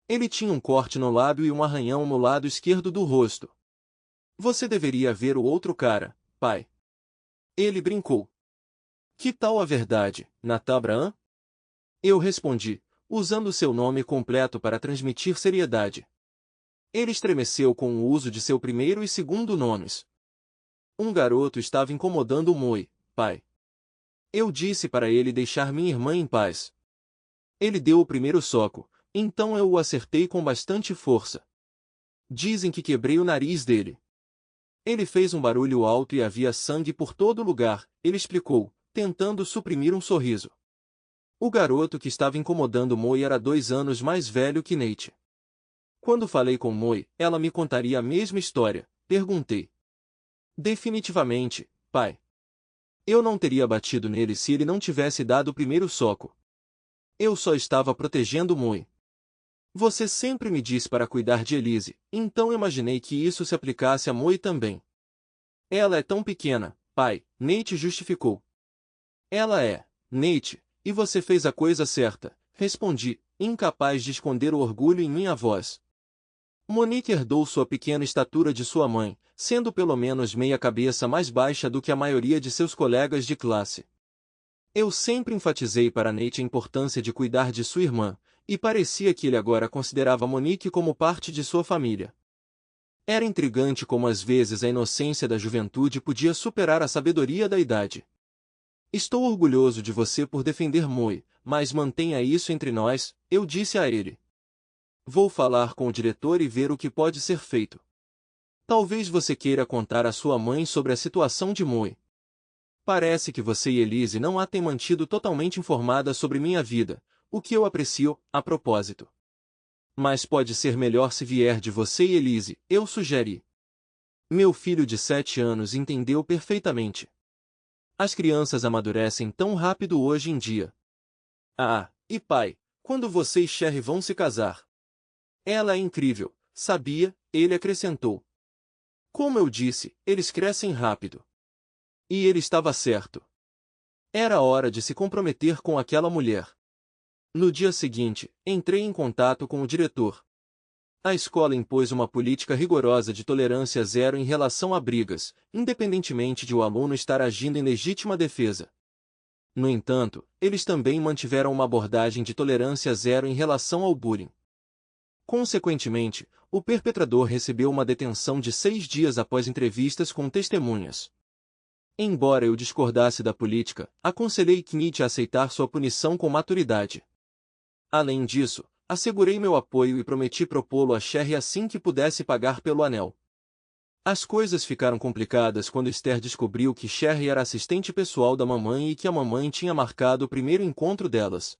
Ele tinha um corte no lábio e um arranhão no lado esquerdo do rosto. Você deveria ver o outro cara, pai. Ele brincou. Que tal a verdade, Nathan Abraham? Eu respondi, usando seu nome completo para transmitir seriedade. Ele estremeceu com o uso de seu primeiro e segundo nomes. Um garoto estava incomodando o Moi, pai. Eu disse para ele deixar minha irmã em paz. Ele deu o primeiro soco, então eu o acertei com bastante força. Dizem que quebrei o nariz dele. Ele fez um barulho alto e havia sangue por todo lugar, ele explicou, tentando suprimir um sorriso. O garoto que estava incomodando Moi era 2 anos mais velho que Nate. Quando falei com Moi, ela me contaria a mesma história, perguntei. Definitivamente, pai. Eu não teria batido nele se ele não tivesse dado o primeiro soco. Eu só estava protegendo Moi. Você sempre me disse para cuidar de Elise, então imaginei que isso se aplicasse a Moi também. Ela é tão pequena, pai, Nate justificou. Ela é, Nate, e você fez a coisa certa, respondi, incapaz de esconder o orgulho em minha voz. Monique herdou sua pequena estatura de sua mãe, sendo pelo menos meia cabeça mais baixa do que a maioria de seus colegas de classe. Eu sempre enfatizei para Nate a importância de cuidar de sua irmã, e parecia que ele agora considerava Monique como parte de sua família. Era intrigante como às vezes a inocência da juventude podia superar a sabedoria da idade. Estou orgulhoso de você por defender Moi, mas mantenha isso entre nós, eu disse a ele. Vou falar com o diretor e ver o que pode ser feito. Talvez você queira contar à sua mãe sobre a situação de Moi. Parece que você e Elise não a têm mantido totalmente informada sobre minha vida, o que eu aprecio, a propósito. Mas pode ser melhor se vier de você e Elise, eu sugeri. Meu filho de 7 anos entendeu perfeitamente. As crianças amadurecem tão rápido hoje em dia. Ah, e pai, quando você e Sherry vão se casar? Ela é incrível, sabia? Ele acrescentou. Como eu disse, eles crescem rápido. E ele estava certo. Era hora de se comprometer com aquela mulher. No dia seguinte, entrei em contato com o diretor. A escola impôs uma política rigorosa de tolerância zero em relação a brigas, independentemente de o aluno estar agindo em legítima defesa. No entanto, eles também mantiveram uma abordagem de tolerância zero em relação ao bullying. Consequentemente, o perpetrador recebeu uma detenção de 6 dias após entrevistas com testemunhas. Embora eu discordasse da política, aconselhei Knit a aceitar sua punição com maturidade. Além disso, assegurei meu apoio e prometi propô-lo a Sherry assim que pudesse pagar pelo anel. As coisas ficaram complicadas quando Esther descobriu que Sherry era assistente pessoal da mamãe e que a mamãe tinha marcado o primeiro encontro delas.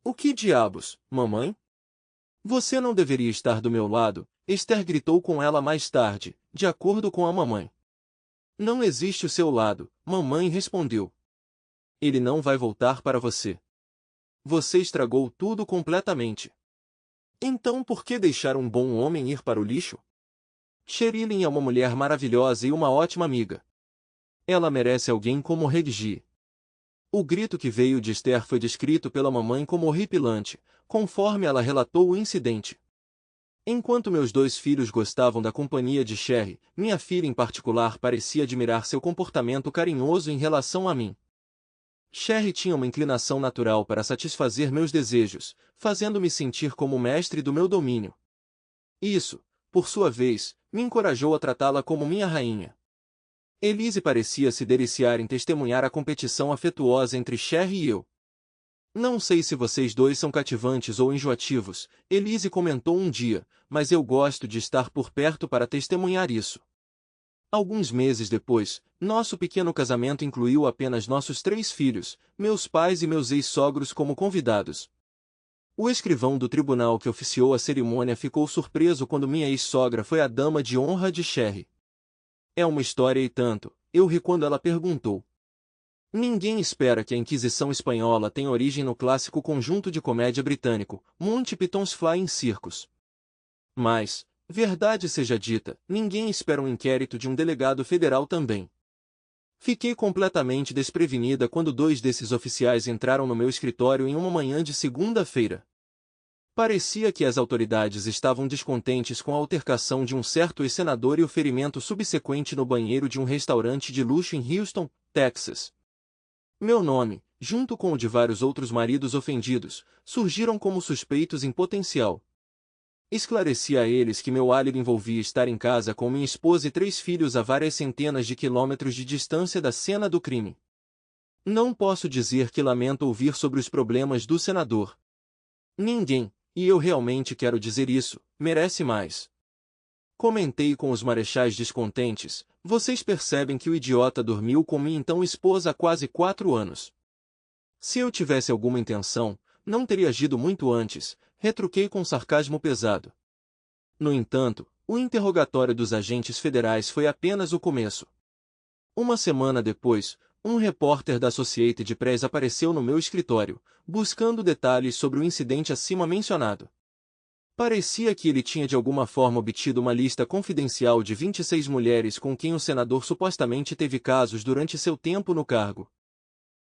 O que diabos, mamãe? Você não deveria estar do meu lado, Esther gritou com ela mais tarde, de acordo com a mamãe. Não existe o seu lado, mamãe respondeu. Ele não vai voltar para você. Você estragou tudo completamente. Então por que deixar um bom homem ir para o lixo? Sherilyn é uma mulher maravilhosa e uma ótima amiga. Ela merece alguém como Redigi. O grito que veio de Esther foi descrito pela mamãe como horripilante, conforme ela relatou o incidente. Enquanto meus 2 filhos gostavam da companhia de Sherry, minha filha em particular parecia admirar seu comportamento carinhoso em relação a mim. Sherry tinha uma inclinação natural para satisfazer meus desejos, fazendo-me sentir como mestre do meu domínio. Isso, por sua vez, me encorajou a tratá-la como minha rainha. Elise parecia se deliciar em testemunhar a competição afetuosa entre Sherry e eu. Não sei se vocês dois são cativantes ou enjoativos, Elise comentou um dia, mas eu gosto de estar por perto para testemunhar isso. Alguns meses depois, nosso pequeno casamento incluiu apenas nossos 3 filhos, meus pais e meus ex-sogros como convidados. O escrivão do tribunal que oficiou a cerimônia ficou surpreso quando minha ex-sogra foi a dama de honra de Sherry. É uma história e tanto, eu ri quando ela perguntou. Ninguém espera que a Inquisição Espanhola tenha origem no clássico conjunto de comédia britânico, Monty Python's Flying Circus. Mas, verdade seja dita, ninguém espera um inquérito de um delegado federal também. Fiquei completamente desprevenida quando 2 desses oficiais entraram no meu escritório em uma manhã de segunda-feira. Parecia que as autoridades estavam descontentes com a altercação de um certo ex-senador e o ferimento subsequente no banheiro de um restaurante de luxo em Houston, Texas. Meu nome, junto com o de vários outros maridos ofendidos, surgiram como suspeitos em potencial. Esclareci a eles que meu álibi envolvia estar em casa com minha esposa e 3 filhos a várias centenas de quilômetros de distância da cena do crime. Não posso dizer que lamento ouvir sobre os problemas do senador. Ninguém, e eu realmente quero dizer isso, merece mais. Comentei com os marechais descontentes, vocês percebem que o idiota dormiu com minha então esposa há quase 4 anos. Se eu tivesse alguma intenção, não teria agido muito antes, retruquei com sarcasmo pesado. No entanto, o interrogatório dos agentes federais foi apenas o começo. Uma semana depois, um repórter da Associated Press apareceu no meu escritório, buscando detalhes sobre o incidente acima mencionado. Parecia que ele tinha de alguma forma obtido uma lista confidencial de 26 mulheres com quem o senador supostamente teve casos durante seu tempo no cargo.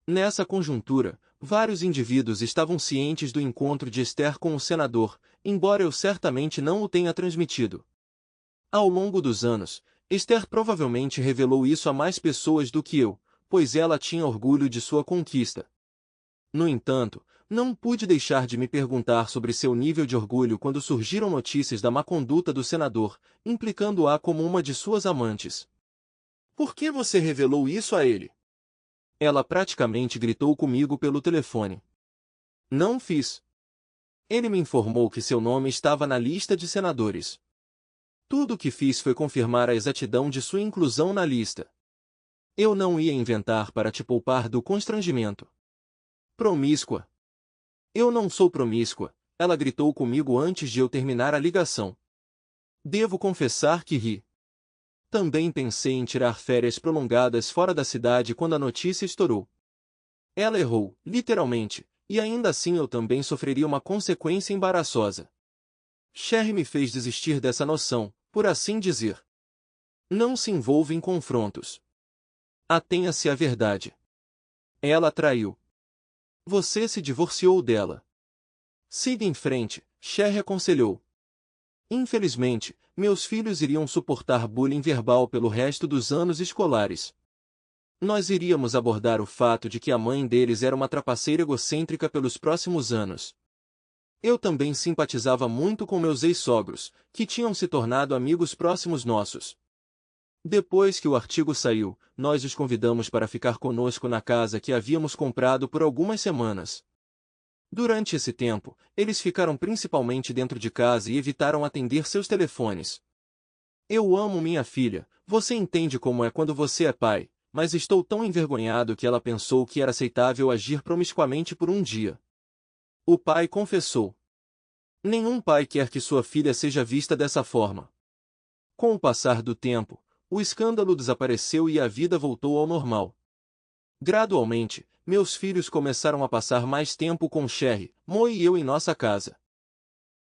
Nessa conjuntura, vários indivíduos estavam cientes do encontro de Esther com o senador, embora eu certamente não o tenha transmitido. Ao longo dos anos, Esther provavelmente revelou isso a mais pessoas do que eu, pois ela tinha orgulho de sua conquista. No entanto, não pude deixar de me perguntar sobre seu nível de orgulho quando surgiram notícias da má conduta do senador, implicando-a como uma de suas amantes. Por que você revelou isso a ele? Ela praticamente gritou comigo pelo telefone. Não fiz. Ele me informou que seu nome estava na lista de senadores. Tudo o que fiz foi confirmar a exatidão de sua inclusão na lista. Eu não ia inventar para te poupar do constrangimento. Promíscua. Eu não sou promíscua, ela gritou comigo antes de eu terminar a ligação. Devo confessar que ri. Também pensei em tirar férias prolongadas fora da cidade quando a notícia estourou. Ela errou, literalmente, e ainda assim eu também sofreria uma consequência embaraçosa. Cher me fez desistir dessa noção, por assim dizer. Não se envolva em confrontos. Atenha-se à verdade. Ela traiu. Você se divorciou dela. Siga em frente, Cher aconselhou. Infelizmente, meus filhos iriam suportar bullying verbal pelo resto dos anos escolares. Nós iríamos abordar o fato de que a mãe deles era uma trapaceira egocêntrica pelos próximos anos. Eu também simpatizava muito com meus ex-sogros, que tinham se tornado amigos próximos nossos. Depois que o artigo saiu, nós os convidamos para ficar conosco na casa que havíamos comprado por algumas semanas. Durante esse tempo, eles ficaram principalmente dentro de casa e evitaram atender seus telefones. Eu amo minha filha, você entende como é quando você é pai, mas estou tão envergonhado que ela pensou que era aceitável agir promiscuamente por um dia. O pai confessou. Nenhum pai quer que sua filha seja vista dessa forma. Com o passar do tempo, o escândalo desapareceu e a vida voltou ao normal. Gradualmente, meus filhos começaram a passar mais tempo com Cher, Mo e eu em nossa casa.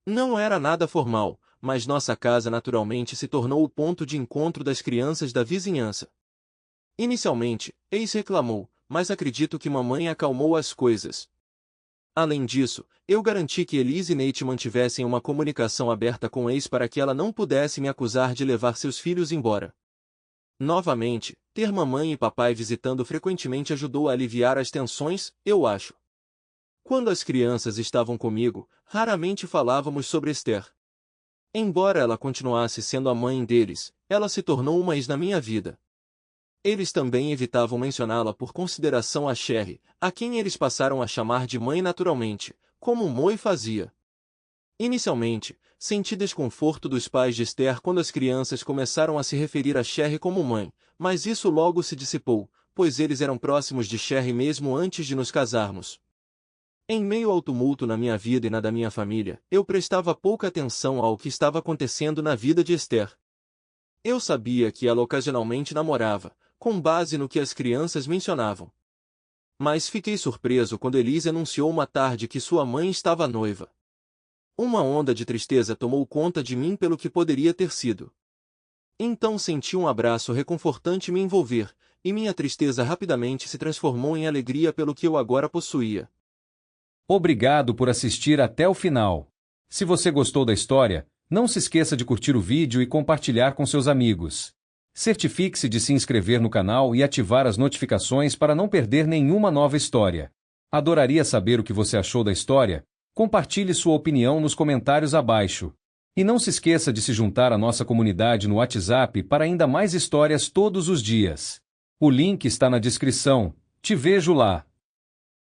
Não era nada formal, mas nossa casa naturalmente se tornou o ponto de encontro das crianças da vizinhança. Inicialmente, ex reclamou, mas acredito que mamãe acalmou as coisas. Além disso, eu garanti que Elise e Nate mantivessem uma comunicação aberta com ex para que ela não pudesse me acusar de levar seus filhos embora. Novamente, ter mamãe e papai visitando frequentemente ajudou a aliviar as tensões, eu acho. Quando as crianças estavam comigo, raramente falávamos sobre Esther. Embora ela continuasse sendo a mãe deles, ela se tornou uma ex na minha vida. Eles também evitavam mencioná-la por consideração a Cher, a quem eles passaram a chamar de mãe naturalmente, como Moi fazia. Inicialmente, senti desconforto dos pais de Esther quando as crianças começaram a se referir a Cher como mãe, mas isso logo se dissipou, pois eles eram próximos de Cher mesmo antes de nos casarmos. Em meio ao tumulto na minha vida e na da minha família, eu prestava pouca atenção ao que estava acontecendo na vida de Esther. Eu sabia que ela ocasionalmente namorava, com base no que as crianças mencionavam. Mas fiquei surpreso quando Elise anunciou uma tarde que sua mãe estava noiva. Uma onda de tristeza tomou conta de mim pelo que poderia ter sido. Então senti um abraço reconfortante me envolver, e minha tristeza rapidamente se transformou em alegria pelo que eu agora possuía. Obrigado por assistir até o final. Se você gostou da história, não se esqueça de curtir o vídeo e compartilhar com seus amigos. Certifique-se de se inscrever no canal e ativar as notificações para não perder nenhuma nova história. Adoraria saber o que você achou da história. Compartilhe sua opinião nos comentários abaixo. E não se esqueça de se juntar à nossa comunidade no WhatsApp para ainda mais histórias todos os dias. O link está na descrição. Te vejo lá!